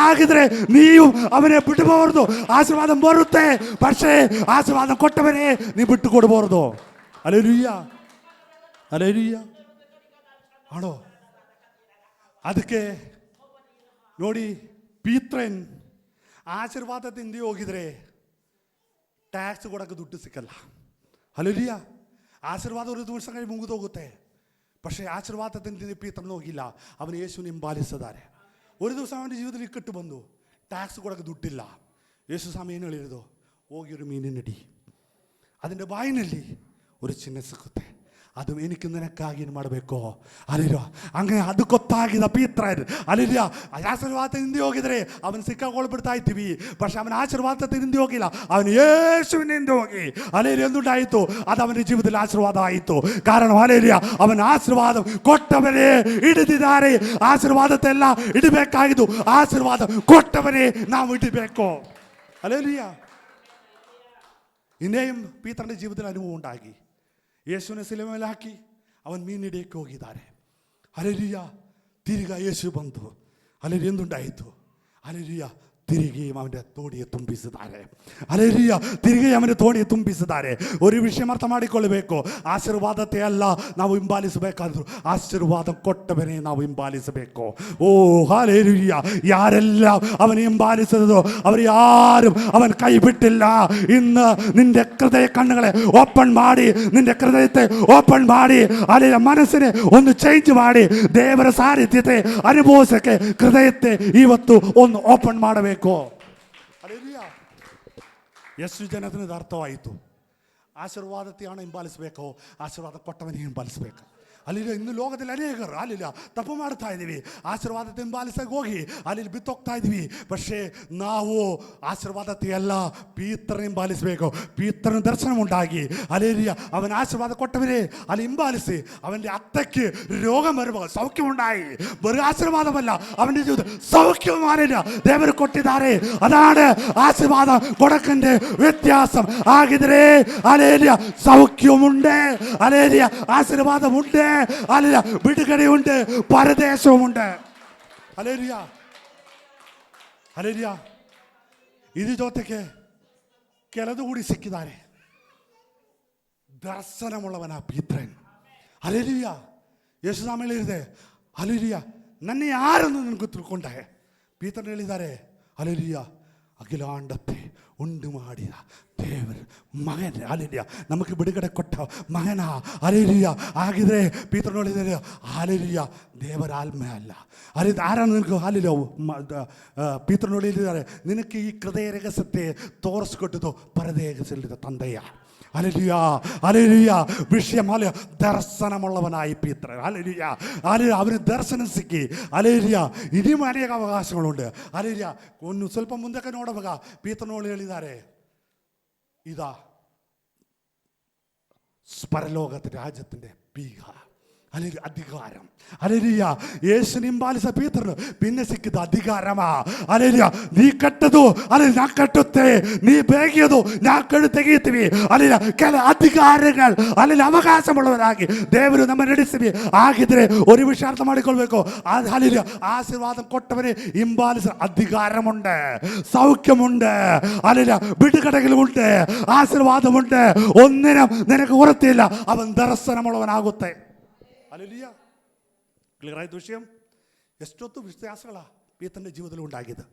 ಆಗಿದ್ರೆ ನೀವು ಅವನೇ ಬಿಟ್ಟಬಾರ್ದು. ಆಶೀರ್ವಾದ ಬರುತ್ತೆ, പക്ഷേ ಆಶೀರ್ವಾದ ಕೊಟ್ಟವನೇ ನೀವು ಬಿಟ್ಟು ಕೊಡಬಾರ್ದು. Hallelujah, hallelujah. ಆಣೋ. ಅದಕ್ಕೆ ನೋಡಿ, ಪೀತ್ರನ್ ಆಶೀರ್ವಾದದಿಂದ ಹೋಗಿದ್ರೆ ಟ್ಯಾಕ್ಸ್ ಕೊಡೋಕ್ಕೆ ದುಡ್ಡು ಸಿಕ್ಕಲ್ಲ. ಹಲ್ಲೇಲೂಯ. ಆಶೀರ್ವಾದ ഒരു ദിവസം കഴിഞ്ഞ് മുങ്ങിതോಗುತ್ತೆ. പക്ഷേ ആശീർവാദത്തിൻ്റെ പീത്രൻ ಹೋಗಿಲ್ಲ, ಅವನು ಯೇಸುವಿನ ಹಿಂಬಾಲಿಸಿದ್ದಾರೆ. ഒരു ദിവസം അവൻ്റെ ജീവിതത്തിൽ ഇക്കಟ್ಟು ಬಂದು ಟ್ಯಾಕ್ಸ್ ಕೊಡೋಕ್ಕೆ ದುಡ್ಡಿಲ್ಲ. ಯೇಸು ಸ್ವಾಮಿ ಏನು ಹೇಳಿರೋದು? ಹೋಗಿ ഒരു മീനിനടി, അതിൻ്റെ ಬಾಯಿನಲ್ಲಿ ഒരു ಚಿನ್ನ ಸಿಕ್ಕುತ್ತೆ, ಅದು ಏನಕ್ಕೆ ನಿನಕ್ಕಾಗಿ ಏನು ಮಾಡಬೇಕು. ಅಲ್ಲಿರೋ ಹಂಗೆ ಅದು ಗೊತ್ತಾಗಿದ್ದ ಪೀತ್ರನ್. ಅಲ್ಲಿರೋ ಆಶೀರ್ವಾದ ಹಿಂದೆ ಹೋಗಿದ್ರೆ ಅವನು ಸಿಕ್ಕಾಕೊಳ್ಬಿಡ್ತಾ ಇದ್ದೀವಿ. പക്ഷെ ಅವನ ಆಶೀರ್ವಾದ ಹಿಂದೆ ಹೋಗಿಲ್ಲ, ಅವನು ಯೇಸುವಿನ ಹಿಂದೆ ಹೋಗಿ ಅಲ್ಲಿರೋ ಎಂದುಂಟಾಯಿತು, ಅದು ಅವನ ಜೀವನದಲ್ಲಿ ಆಶೀರ್ವಾದ ಆಯಿತು. ಕಾರಣ ಅಲ್ಲಿರೋ ಅವನ ಆಶೀರ್ವಾದ ಕೊಟ್ಟವನೇ ಹಿಡಿದಿದ್ದಾರೆ. ಆಶೀರ್ವಾದತೆಲ್ಲ ಇಡಬೇಕಾಗಿದ್ದು ಆಶೀರ್ವಾದ ಕೊಟ್ಟವನೇ ನಾವು ಇಡಬೇಕು. ಅಲ್ಲಿರೋ ಇನ್ನೇನು ಪೀತ್ರನ ಜೀವನದಲ್ಲಿ ಅನುಭವ ಉಂಟಾಗಿ ಯೇಸುವಿನ ಶಿಲುಬೆ ಮೇಲೆ ಹಾಕಿ ಅವನು ಮೀನು ಹಿಡಿಯಕ್ಕೆ ಹೋಗಿದ್ದಾರೆ. ಹಲ್ಲೇಲೂಯ. ತಿರುಗಾ ಯೇಸು ಬಂತು. ಹಲ್ಲೇಲೂಯ. ಎಂದುಂಟಾಯಿತು? ಹಲ್ಲೇಲೂಯ. തിരികെ അവൻ്റെ തോണിയെ ತುಂಬಿಸಿದ್ದಾರೆ. ಹಲ್ಲೇಲೂಯ. ತಿರುಗಿ ಅವನ തോಣಿയെ ತುಂಬಿಸಿದ್ದಾರೆ. ഒരു ವಿಷಯ ಅರ್ಥ ಮಾಡಿಕೊಳ್ಳಬೇಕು, ಆಶೀರ್ವಾದತೆ ಅಲ್ಲ ನಾವು ಹಿಂಬಾಲಿಸಬೇಕಾದ್ರು, ಆಶೀರ್ವಾದ ಕೊಟ್ಟವನೇ ನಾವು ಹಿಂಬಾಲಿಸಬೇಕು. ಓ ಹಲ್ಲೇಲೂಯ. ಯಾರೆಲ್ಲ ಅವನ ಹಿಂಬಾಲಿಸಿದ್ರು ಅವರು ಯಾರು ಅವನ ಕೈ ಬಿಟ್ಟಿಲ್ಲ. ಇನ್ನು ನಿന്റെ ಹೃದಯ ಕಣ್ಣುಗಳೇ ಓಪನ್ ಮಾಡಿ, ನಿന്റെ ಹೃದಯತೆ ಓಪನ್ ಮಾಡಿ, ಅಲ್ಲಿ ಮನಸ್ಸಿനെ ಒಂದು ಚೇಂಜ್ ಮಾಡಿ ದೇವರ ಸಾನ್ನಿಧ್ಯತೆ ಅನುಭವಿಸಕ್ಕೆ ಹೃದಯತೆ ಇವತ್ತು ಒಂದು ಓಪನ್ ಮಾಡಬೇಕು. ಎಷ್ಟು ಜನത്തിന് ಅರ್ಥವಾಯಿತು? ಆಶೀರ್ವಾದತೆಯನ್ನು ಹಿಂಬಾಲಿಸಬೇಕು, ಆಶೀರ್ವಾದ ಕೊಟ್ಟವನೇ ಹಿಂಬಾಲಿಸಬೇಕು. ಅಲ್ಲಿಲ್ಲ ಇನ್ನು ಲೋಕದಲ್ಲಿ ಅನೇಕರು ಅಲ್ಲಿಲ್ಲ ತಪ್ಪು ಮಾಡ್ತಾ ಇದ್ದೀವಿ. ಆಶೀರ್ವಾದತೆ ಹಿಂಬಾಲಿಸಕ್ಕೆ ಹೋಗಿ ಅಲ್ಲಿ ಬಿತ್ತೋಗ್ತಾ ಇದ್ದೀವಿ. പക്ഷേ ನಾವು ಆಶೀರ್ವಾದತೆಯಲ್ಲ ಪೀತ್ರನ ಹಿಂಬಾಲಿಸಬೇಕು. ಪೀತ್ರನ ದರ್ಶನ ಉಂಟಾಗಿ ಅಲ್ಲಿಲ್ಲ ಅವನ ಆಶೀರ್ವಾದ ಕೊಟ್ಟವರೇ ಅಲ್ಲಿ ಹಿಂಬಾಲಿಸಿ ಅವನಿಗೆ ಅತ್ತಕ್ಕೆ രോഗം വരുമ്പോൾ സൗഖ്യമുണ്ടായി. വെറും ആശീർവാദമല്ല, അവൻ്റെ ജീവിതം സൗഖ്യമാനില്ല ದೇವರು ಕೊಟ್ಟಿದ್ದಾರೆ. ಅದಾണ് ಆಶೀರ್ವಾದ ಕೊಡಕಂಡೆ ವ್ಯತ್ಯಾസം. ಆಗಿದ್ರೆ ಅಲೇಲಿಯ ಸೌಖ್ಯമുണ്ട്, ಅಲೇಲಿಯ ಆಶೀರ್ವಾದമുണ്ട്, ಅಲ್ಲಿಯ ಬಿಡುಗಡೆಯುണ്ട്, ಪರದೇಶവുമുണ്ട്. Hallelujah, hallelujah. ಇದ್ರ ಜೊತೆಗೆ ಕೆಲದು ಕೂಡಿ ಸಿಕ್ಕಿದ್ದಾರೆ. ದರ್ಶನമുള്ളവനാ ಪೀತ್ರನ್. ಹಲ್ಲೇಲೂಯ. ಯೇಸು ಸ್ವಾಮಿ ಹೇಳಿದೆ, ಹಲ್ಲೇಲೂಯ, ನನ್ನ ಯಾರನ್ನು ನನಗೆ ತಿಳ್ಕೊಂಡೆ. ಪೀತ್ರನ್ ಹೇಳಿದ್ದಾರೆ, ಹಲ್ಲೇಲೂಯ, ಅಖಿಲಾಂಡತೆ ಉಂಟು ಮಾಡಿದ ದೇವರು ಮಗನ ಅಲೆಲಿಯ ನಮಗೆ ಬಿಡುಗಡೆ ಕೊಟ್ಟ ಮಗನ ಅಲೆಲಿಯ ಆಗಿದ್ರೆ ಪೀತ್ರ ನೋಡಿದರೆ ಅಲೆಲಿಯ ದೇವರ ಆಲ್ಮೆ ಅಲ್ಲ ಅಲೆ ಆರನ್ನು ನಿನಗೆ ಅಲೆಲಿಯ ಪೀತ್ರ ನೋಡಿದ್ದಾರೆ ನಿನಗೆ ಈ ಹೃದಯ ರಹಸ್ಯತೆ ತೋರಿಸ್ಕೊಟ್ಟದು ಪರದೆ രഹസ്യത്തിലെ ತಂದೆಯ ഹല്ലേലൂയ ഹല്ലേലൂയ വിഷയമല്ല ദർശനമുള്ളവനായി പീത്രൻ ഹല്ലേലൂയ ഹല്ലേലൂയ അവന് ദർശനം സിಕ್ಕಿ ഹല്ലേലൂയ ഇനിയും ಅನೇಕ ಅವಕಾಶಗಳುಂಟು ಹಲ್ಲೆಲೂಯ ಒಂದು ಸ್ವಲ್ಪ ಮುಂದಕ್ಕೆ ನೋಡುವಾಗ ಪೀತ್ರನೋಳು ಹೇಳಿದ್ದಾರೆ ഇതാ പരലോകത്തിന്റെ രാജ്യത്തിന്റെ ബീഗ ഹല്ലേലൂയ അധികാരം ഹല്ലേലൂയ യേശുവിനെ ಹಿಂಬಾಲಿಸ ಪೀತ್ರನು പിന്നെ ಸಿಕ್ಕಿದ ಅಧಿಕಾರಮ ಹಲ್ಲೇಲೂಯ ನೀ ಕಟ್ಟದು ಅಲ್ಲ ನಾ ಕಟ್ಟುತ್ತೆ ನೀ ಬೇಗಿಯೋದು ನಾ ಕಣ್ಣು ತೆಗೆಯುತ್ತೀವಿ ಅಲ್ಲ ಕೆಲ ಅಧಿಕಾರಗಳು ಅಲ್ಲಿ ಅವಕಾಶമുള്ളവരാಗಿ ದೇವರು ನಮ್ಮ ನಡೆಸಿವಿ ಆಗಿದ್ರೆ ഒരു വിഷയം അർത്ഥം ಮಾಡಿಕೊಳ್ಳಬೇಕು ഹല്ലേലൂയ ആശീർവാദം കൊട്ടവനെ ಹಿಂಬಾಲಿಸ അധികാരമുണ്ട് സൗഖ്യമുണ്ട് ഹല്ലേലൂയ ಬಿಡುಗಡೆകളുണ്ട് ആശീർവാദമുണ്ട് ഒന്നിനും നിനക്ക് ഉറപ്പില്ല അവൻ ദർശനമുള്ളവനാಗುತ್ತೆ ഹല്ലേലൂയ ಕ್ಲಿಯರ್ ಆಯ್ತು ವಿಷಯ ಎಷ್ಟೊತ್ತು ವ್ಯತ್ಯಾಸಗಳ ಪೀತನ ಜೀವನದಲ್ಲಿ ಉಂಟಾಗಿದೆ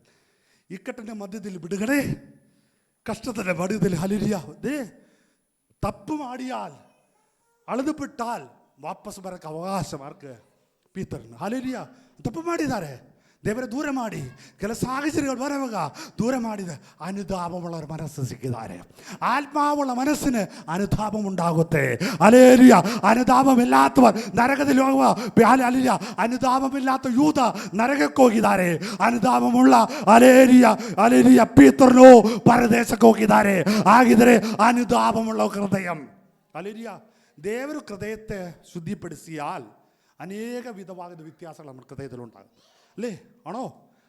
ಇಕ್ಕಟ್ಟಿನ ಮಧ್ಯದಲ್ಲಿ ಬಿಡುಗಡೆ കഷ്ടത്തിൻ്റെ മടിയത്തിൽ ഹല്ലേലൂയ തപ്പ് മാടിയാൽ അളതു ಬಿಟ್ಟಾൽ ವಾಪಸ್ ಬರಕ್ಕೆ ಅವಕಾಶ ಮಾರ್ಗ ಪೀತರನ್ನು ಹಲ್ಲೇಲೂಯ ತಪ್ಪು ಮಾಡಿದ್ದಾರೆ ದೇವರ ದೂರ ಮಾಡಿ ಕೆಲ ಸಾಹಚರ್ಯಗಳು ಬರುವಾಗ ದೂರ ಮಾಡಿದ ಅನುತಾಪമുള്ളവർ മനസ്സ് ಸಿಕ್ಕಿದ್ದಾರೆ ആത്മാവുള്ള മനസ്സിന് അനുതാപം ഉണ്ടാಗುತ್ತೆ ഹല്ലേലൂയ അനുതാപമില്ലാത്തവർ നരകത്തിൽ ഹല്ലേലൂയ അനുതാപമില്ലാത്ത യൂത ನರಕಕ್ಕೆ ಹೋಗಿದ್ದಾರೆ അനുതാപമുള്ള ഹല്ലേലൂയ ഹല്ലേലൂയ ಪೀತರನು ಪರದೇಶಕ್ಕೆ ಹೋಗಿದ್ದಾರೆ ಆಗಿದ್ರೆ അനുതാപമുള്ള ഹൃദയം ഹല്ലേലൂയ ದೇವರು ಹೃದಯത്തെ ശുദ്ധിപ്പെടുത്തിയാൽ ಅನೇಕ ವಿಧವಾದ ವ್ಯತ್ಯಾಸಗಳು ನಮ್ಮ ಹೃದಯದಲ್ಲಿഉണ്ടാകും അല്ലേ ആണോ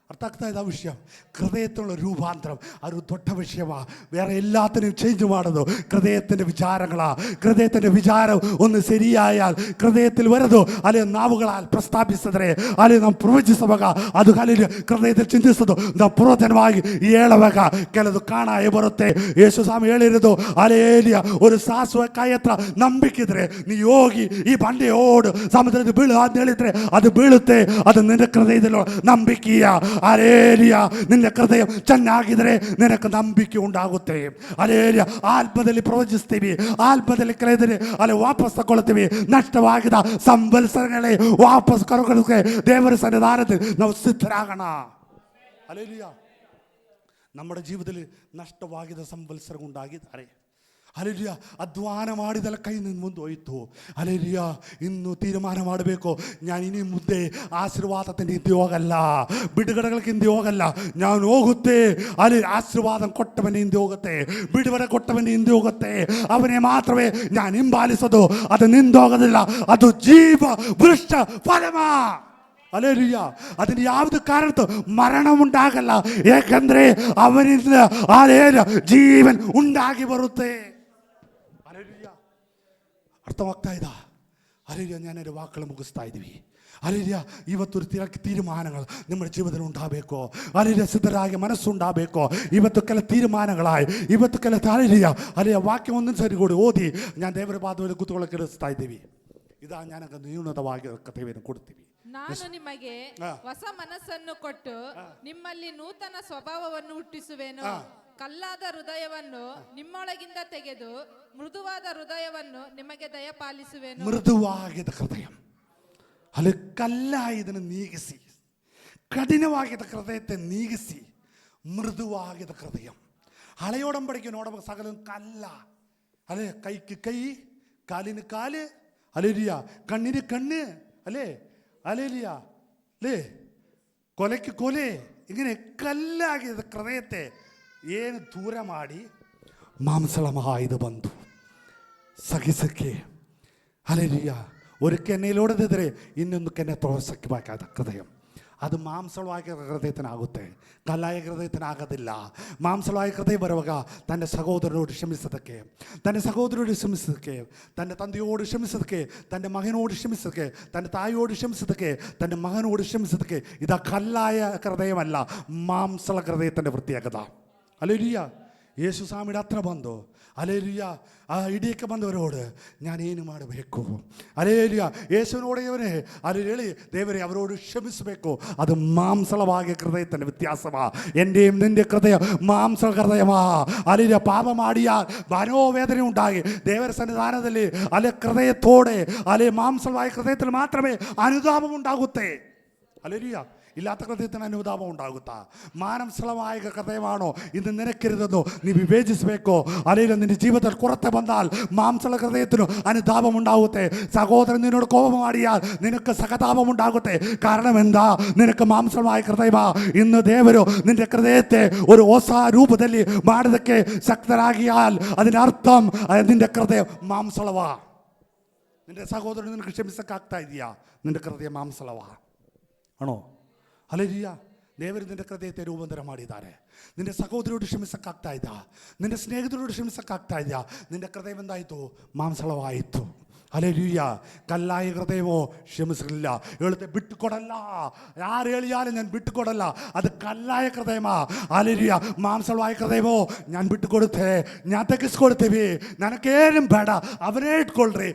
ಅರ್ಥ ಆಗ್ತಾ ಇದೆ ಆ ವಿಷಯ ಹೃದಯത്തിലുള്ള രൂപാന്തരം അതൊരു ದೊಡ್ಡ ವಿಷಯമാണ് വേറെ എല്ലാത്തിനും ചേഞ്ച് ಮಾಡೋದು ഹൃദയത്തിൻ്റെ വിചാരങ്ങളാ ഹൃദയത്തിൻ്റെ വിചാരം ഒന്ന് ശരിയായാൽ ഹൃദയത്തിൽ വരുದು ಅಲ್ಲಿ ನಾವುಗಳಾൽ ಪ್ರಸ್ತಾಪಿಸಿದ್ರೆ ಅಲ್ಲಿ ನಾವು ಪ್ರವಚಿಸುವಾಗ ಅದು ಅಲ್ಲಿ ಹೃದಯത്തിൽ ಚಿಂತಿಸೋದು ನಾವು ಪುರೋಧನವಾಗಿ ಹೇಳುವಾಗ ಕೆಲದು ಕಾಣಾಯಿ ಬರುತ್ತೆ ಯೇಸು ಸ್ವಾಮಿ ಹೇಳಿರೋದು ಹಲ್ಲೇಲೂಯ ഒരു ಸಾಸುವಕಾಯಿ ಹತ್ರ ನಂಬಿಕಿದ್ರೆ ನೀ ಹೋಗಿ ಈ ಬಂಡೆಯೋಡು ಸಮುದ್ರದ ಬೀಳು ಅಂತ ಹೇಳಿದ್ರೆ ಅದು ಬೀಳುತ್ತೆ ಅದು ನಿನ್ನ ಹೃದಯದಲ್ಲಿ ನಂಬಿಕೆಯ ഹല്ലേലൂയ നിന്റെ ഹൃദയം ಚೆನ್ನಾಗಿದ್ರೆ നിനക്ക് ನಂಬಿಕೆ ഉണ്ടാಗುತ್ತೆ ഹല്ലേലൂയ ಆತ್ಮದಲ್ಲಿ ಪ್ರವಚಿಸ್ತೀವಿ ಆತ್ಮದಲ್ಲಿ ಕಳೆದರೆ ಅಲ್ಲಿ ವಾಪಸ್ ತಗೊಳ್ತೀವಿ ನಷ್ಟವಾಗಿದ ಸಂವತ್ಸರಗಳೇ ವಾಪಸ್ ಕರೆಕೊಳ್ಳೋಕೆ ದೇವರ ಸನ್ನಿಧಾನದಲ್ಲಿ ನಾವು ಸಿದ್ಧರಾಗೋಣ ಹಲ್ಲೇಲೂಯ നമ്മുടെ ജീവിതത്തിൽ നഷ്ടವಾಗಿದ ಸಂವತ್ಸರ ഉണ്ടാಗಿದ್ದಾರೆ ಹಲ್ಲೇಲೂಯ ಅಧ್ವಾನ ಮಾಡಿದಲ್ಲ ಕೈ ನಿನ್ನ ಮುಂದೆ ಹೋಯಿತು ಹಲ್ಲೇಲೂಯ ಇನ್ನು ತೀರ್ಮಾನ ಮಾಡಬೇಕು ನಾನು ಇനി ಮುಂದೆ ಆಶೀರ್ವಾದത്തിന് ಹಿಂದೆ ಹೋಗಲ್ಲ ಬಿಡುಗಡೆಗಳಿಗೆ ಹಿಂದೆ ಹೋಗಲ್ಲ ನಾನು ಹೋಗುತ್ತೆ ಅಲ್ಲಿ ಆಶೀರ್ವಾದ ಕೊಟ್ಟವನ ಹಿಂದೆ ಹೋಗುತ್ತೆ ಬಿಡುಗಡೆ ಕೊಟ್ಟವನ ಹಿಂದೆ ಹೋಗುತ್ತೆ ಅವನೇ ಮಾತ್ರವೇ ನಾನು ಹಿಂಬಾಲಿಸೋದು ಅದು ನಿಂದೋಗೋದಿಲ್ಲ ಅದು ಜೀವ ವೃಕ್ಷ ಫಲಮ ಹಲ್ಲೇಲೂಯ അതിന് യാതൊരു കാരണത്തും മരണമുണ്ടാകല്ല ഏಕೆಂದ್ರೆ ಅವನಿಂದ ಹಲ್ಲೇಲೂಯ ജീവൻ ഉണ്ടാಗಿ ಬರುತ್ತೆ ಹಲ್ಲೇಲೂಯ ಅರ್ಥವಾಗ್ತಾ ಇದೆ ಹಲ್ಲೇಲೂಯ ഞാൻ എൻ്റെ വാക്കുകൾ ಮುಗಿಸ್ತಾ ಇದ್ದೀವಿ ಹಲ್ಲೇಲೂಯ ಇವತ್ತು ತೀರ್ಮಾನಗಳು നമ്മുടെ ಜೀವನದಲ್ಲಿ ഉണ്ടാಗಬೇಕು ಹಲ್ಲೇಲೂಯ ಸಿದ್ಧರಾಗಿ ಮನಸ್ಸುಂಡಾಗಬೇಕು ಇವತ್ತು ಕೆಲ ತೀರ್ಮಾನಗಳಾയി ಇವತ್ತು ಕೆಲ ಹಲ್ಲೇಲೂಯ ಹಲ್ಲೇಲೂಯ ವಾಕ್ಯ ಒಂದೊಂದು ಸರಿ ಕೂಡ ಓದಿ ഞാൻ ದೇವರ ಪಾದದಲ್ಲಿ ಕೂತ್ಕೊಳ್ಳೋಕೆ ಇರಿಸ್ತಾ ಇದ್ದೀವಿ ಇದಾ ഞാനൊക്കെ ന്യൂനതವಾಗಿ ಕಥೆಯನ್ನು ಕೊಡ್ತೀವಿ ನಾನು ನಿಮಗೆ ಹೊಸ ಮನಸ್ಸನ್ನು ಕೊಟ್ಟು ನಿಮ್ಮಲ್ಲಿ ನೂತನ ಸ್ವಭಾವವನ್ನು ಹುಟ್ಟಿಸುವೆನು ಕಲ್ಲಾದ ಹೃದಯವನ್ನು ನಿಮ್ಮೊಳಗಿಂದ ತೆಗೆದು ಮೃದುವಾದ ಹೃದಯವನ್ನು ನಿಮಗೆ ದಯಪಾಲಿಸುವೆನು ಮೃದುವಾಗಿದ ಹೃದಯ ಅಲ್ಲಿ ಕಲ್ಲಾಯದನ್ನು ನೀಗಿಸಿ ಕಠಿಣವಾಗಿದ್ದ ಹೃದಯത്തെ ನೀಗಿಸಿ ಮೃದುವಾಗಿದ ಹೃದಯ ಹಳೆಯೋಡಂಬಡಿಕೆ ನೋಡಬೇಕು ಸಕಲ ಕಲ್ಲ ಅಲ್ಲೇ ಕೈക്ക് ಕೈ കാലിന് കാല് ഹല്ലേലൂയ കണ്ണിന് കണ്ണ് അല്ലേ ഹല്ലേലൂയ അല്ലേ കൊലയ്ക്ക് കൊಲೆ ഇങ്ങനെ ಕಲ್ಲಾಗಿದ್ದ ಹೃದಯത്തെ ಏನು ದೂರ ಮಾಡಿ ಮಾಂಸಳಮಾಯ್ದು ಬಂದು ಸಗಿಸಕ್ಕೆ ಹಲ್ಲೇಲೂಯ ഒരു ಕೆನ್ನೆയിലೋಡದಿದ್ರೆ ಇನ್ನೊಂದು ಕೆನ್ನೆ ತೋರಿಸಕ್ಕೆ ಬೇಕಾದ ಹೃದಯ ಅದು ಮಾಂಸಳವಾಗಿ ಹೃದಯത്തിനാಗುತ್ತೆ ಕಲ್ಲಾಯ ಹೃದಯത്തിനാಗೋದಿಲ್ಲ ಮಾಂಸಳವಾಗಿ ಹೃದಯ ಬರುವಾಗ ತನ್ನ ಸಹೋದರನೋಡು ಕ್ಷಮಿಸೋದಕ್ಕೆ ತನ್ನ ಸಹೋದರನೋಡು ಕ್ಷಮಿಸೋದಕ್ಕೆ ತನ್ನ ತಂದೆಯೋಡು ಕ್ಷಮಿಸೋದಕ್ಕೆ ತನ್ನ ಮಗನೋಡು ಕ್ಷಮಿಸೋದಕ್ಕೆ ತನ್ನ ತಾಯಿಯೋಡು ಕ್ಷಮಿಸೋದಕ್ಕೆ ತನ್ನ ಮಗನೋಡು ಕ್ಷಮಿಸೋದಕ್ಕೆ ಇದು ಕಲ್ಲಾಯ ಹೃದയമല്ല മാംസള ഹൃദയത്തിൻ്റെ വൃത്തിയാക്കത ഹല്ലേലൂയ ಯೇಸು ಸ್ವಾಮಿയുടെ ಹತ್ರ ಬಂದು ಅಲೇಲಿಯ ಆ ಹಿಡಿಯಕ್ಕೆ ಬಂದವರೋಡು ನಾನೇನು ಮಾಡಬೇಕು, ಅಲೇಲಿಯ ಯೇಸುವಿನೋಡೆಯವರೇ ಅಲ್ಲಿ ಹೇಳಿ ದೇವರೇ അവരോട് ക്ഷമിಸಬೇಕು. അത് മാംസളമായ ഹൃദയത്തിൻ്റെ വ്യത്യാസമാ. എൻ്റെയും നിൻ്റെ ഹൃദയം മാംസ ഹൃദയമാ. അല്ലെ പാപമാടിയാൽ മനോവേദന ഉണ്ടായി ದೇವರ ಸನ್ನಿಧಾನದಲ್ಲಿ ಅಲೆ ಹೃದಯത്തോടെ ಅಲೆ ಮಾಂಸಳമായ ഹൃദയത്തിൽ മാത്രമേ അനുതാപം ഉണ്ടാകുತ್ತೆ. അല്ലേലൂയ. ഇല്ലാത്ത ഹൃദയത്തിന് അനുതാപം ഉണ്ടാകുತ್ತಾ? മാനംസളമായ ഹൃദയമാണോ ഇന്ന് നിനക്കരുതെന്നോ നീ വിവേചിಸಬೇಕು. അല്ലെങ്കിൽ നിന്റെ ജീവിതത്തിൽ കുറത്തെ വന്നാൽ മാംസള ഹൃദയത്തിനു അനുതാപം ഉണ്ടാകുತ್ತೆ. സഹോദരൻ നിന്നോട് കോപമാടിയാൽ നിനക്ക് സഹതാപം ഉണ്ടാകുತ್ತೆ. കാരണം എന്താ? നിനക്ക് മാംസളമായ ഹൃദയമാ. ഇന്ന് ದೇವರು നിന്റെ ഹൃദയത്തെ ഒരു ಹೊಸ ರೂಪದಲ್ಲಿ ಮಾಡೋದಕ್ಕೆ ಶಕ್ತರಾಗಿಯಾൽ അതിൻ്റെ അർത്ഥം നിന്റെ ഹൃദയം മാംസളവാ. നിന്റെ സഹോദരൻ നിനക്ക് ക്ഷമിಸಕ್ಕಾಗ್ತಾ ಇದೆಯಾ? നിന്റെ ഹൃദയം മാംസളവാ ആണോ? ಹಲ್ಲೆಲೂಯ. ದೇವರು ನಿನ್ನ ಹೃದಯത്തെ ರೂಪಾಂತರ ಮಾಡಿದ್ದಾರೆ. ನಿನ್ನ ಸಹೋದರರು ಕ್ಷಮಿಸಕ್ಕಾಗ್ತಾ ಇದ್ದ, ನಿನ್ನ ಸ್ನೇಹಿತರು ಕ್ಷಮಿಸಕ್ಕಾಗ್ತಾ ಇದೆಯಾ? ನಿನ್ನ ಹೃದಯ ಎಂದಾಯಿತು? ಮಾಂಸಳವಾಯಿತು. ഹല്ലേലൂയ. കല്ലായ ഹൃദയമോ ക്ഷമിച്ചില്ല, എഴുത്തെ വിട്ടുകൊടല്ല. ആര് എളിയാലും ഞാൻ വിട്ടുകൊടല്ല. അത് കല്ലായ ഹൃദയമാ. ഹല്ലേലൂയ. മാംസളമായ ഹൃദയമോ ഞാൻ വിട്ടുകൊടുത്തേ, ഞാൻ ತೆಗೆಸ್ಕೊಡ್ತೀವಿ. ನನಗೇನು ಬೇಡ, ಅವರೇ ಇಟ್ಕೊಳ್ರಿ.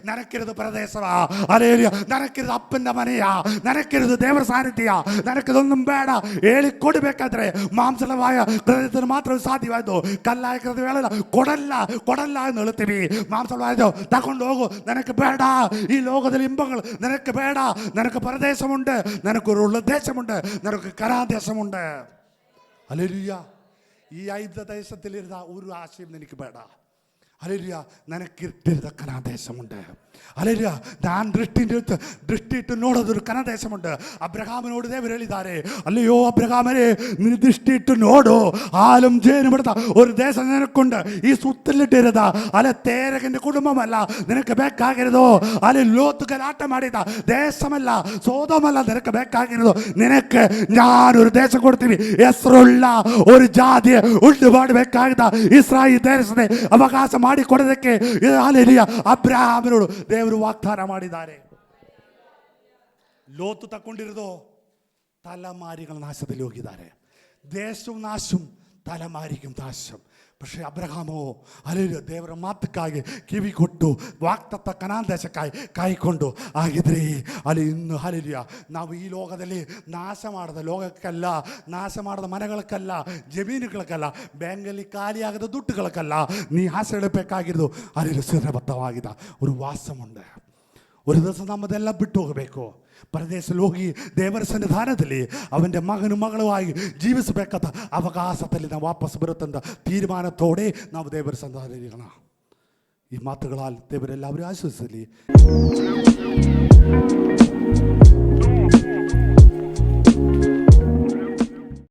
ನನಗಿರೋದು ಪ್ರದೇಶವಾ. ಹಲ್ಲೇಲೂಯ. ನನಗಿರೋದು ಅಪ್ಪನ ಮನೆಯ, ನನಗಿರೋದು ದೇವರ ಸಾನ್ನಿಧ್ಯ, ನನಗಿದೊಂದು ಬೇಡ. ಹೇಳಿಕೊಡ್ಬೇಕಾದ್ರೆ ಮಾಂಸಳമായ ಹೃದಯത്തിന് മാത്രം ಸಾಧ್ಯವಾಯಿತು. ಕಲ್ಲಾಯ ಹೃದಯ ಹೇಳಲ್ಲ, ಕೊಡಲ್ಲ എന്ന് ಹೇಳ್ತೀವಿ. മാംസളവായതോ തകൊണ്ട് ಹೋಗು, നിനക്ക് ಬೇಡ. ഈ ലോകത്തിൽ ഇമ്പങ്ങൾ നിനക്ക് ಬೇಡ. നിനക്ക് പരദേശമുണ്ട്, നിനക്കൊരു ഉള്ളദേശമുണ്ട്, നിനക്ക് കരാദേശമുണ്ട്. ഹല്ലേലൂയ. ഈ 5 ദേശത്തിലിരുന്ന ഒരു ആശയം എനിക്ക് ಬೇಡ. ഹല്ലേലൂയ. നിനക്കിട്ടിരുന്ന കനാദേശമുണ്ട്. ഹല്ലേലൂയ. ഞാൻ ದೃಷ್ಟಿಟ್ಟು ನೋಡೋದ್ರ ಕನದೇಶമുണ്ട്. ಅಬ್ರಹಾಮನೋಡು ದೇವರು ಹೇಳಿದ್ದಾರೆ, ಅಲ್ಲಯ್ಯೋ ಅಬ್ರಹಾಮರೇ, ನೀನು ದೃಷ್ಟಿಟ್ಟು ನೋಡು, ಹಾലും ജേനും എടുത്ത ഒരു ദേശം നിനക്കുണ്ട്. ഈ സുത്തലിട്ടിരുന്ന അല്ലെ തേരകന്റെ കുടുംബമല്ല നിനക്ക് ಬೇಕಾಗಿರೋದು. ಅಲ್ಲಿ ಲೋತ್ ಗಲಾಟೆ ಮಾಡಿದ ದೇಶಮಲ್ಲ, ಸೋದಮಲ್ಲ നിനക്ക് ಬೇಕಾಗಿರೋದು. ನಿನಕ್ಕೆ ഞാനൊരു ദേശം ಕೊಡ್ತೀವಿ. ಹೆಸರುಳ್ಳ ഒരു ജാതിയെ ಉಂಟು ಮಾಡಬೇಕಾಗಿದ್ದ ಇಸ್ರಾಯೇಲ್ ದೇಶದ ಅವಕಾಶ ಮಾಡಿಕೊಡೋದಕ್ಕೆ ಹಲ್ಲೇಲೂಯ ಅಬ್ರಹಾಮನೋಡು ದೇವರು ವಾಗ್ದಾನ ಮಾಡಿದ್ದಾರೆ. ಲೋತು ತಗೊಂಡಿರೋದು തലമാരികൾ നാശത്തിൽ ಹೋಗಿದ್ದಾರೆ. ദേശവും നാശം, തലമാരിക്കും നാശം. പക്ഷേ ಅಬ್ರಹಾಮೋ ಹಲ್ಲೇಲೂಯ ದೇವರ ಮಾತಕ್ಕಾಗಿ ಕಿವಿ ಕೊಟ್ಟು ವಾಗ್ದತ್ತ ಕನಾನ್ ದೇಶಕ್ಕಾಗಿ ಕಾಯ್ಕೊಂಡು ಆಗಿದ್ರಿ. ಅಲ್ಲಿ ಇನ್ನು ಹಲ್ಲೇಲೂಯ ನಾವು ಈ ಲೋಕದಲ್ಲಿ ನಾಶ ಮಾಡದ ಲೋಕಕ್ಕಲ್ಲ, ನಾಶ ಮಾಡದ ಮನೆಗಳಕ್ಕಲ್ಲ, ಜಮೀನುಗಳಕ್ಕಲ್ಲ, ಬ್ಯಾಂಕಲ್ಲಿ ಖಾಲಿಯಾಗದ ದುಡ್ಡುಗಳಕ್ಕಲ್ಲ ನೀ ಆಸೆ ಇಡಬೇಕಾಗಿರೋದು ಅಲ್ಲಿ ಸುರಬದ್ಧವಾಗಿದ್ದ ഒരു ವಾಸമുണ്ട്. ഒരു ദിവസം നമ്മതെല്ലാം ಬಿಟ್ಟು ಹೋಗಬೇಕು. ಪರದೇಶದಲ್ಲಿ ಹೋಗಿ ದೇವರ ಸನ್ನಿಧಾನದಲ್ಲಿ ಅವನ ಮಗನು ಮകളുമായി ಜೀವಿಸಬೇಕಾದ ಅವಕಾಶದಲ್ಲಿ ನಾವು ವಾಪಸ್ ಬರುತ್ತಂದ ತೀರ್ಮಾನത്തോടെ ನಾವು ದೇವರ ಸನ್ನಿಧಾನದಲ್ಲಿರೋಣ. ಈ ಮಾತುಗಳಾൽ ದೇವರೆಲ್ಲವರೂ ಆಶೀರ್ವದಿಸಲಿ.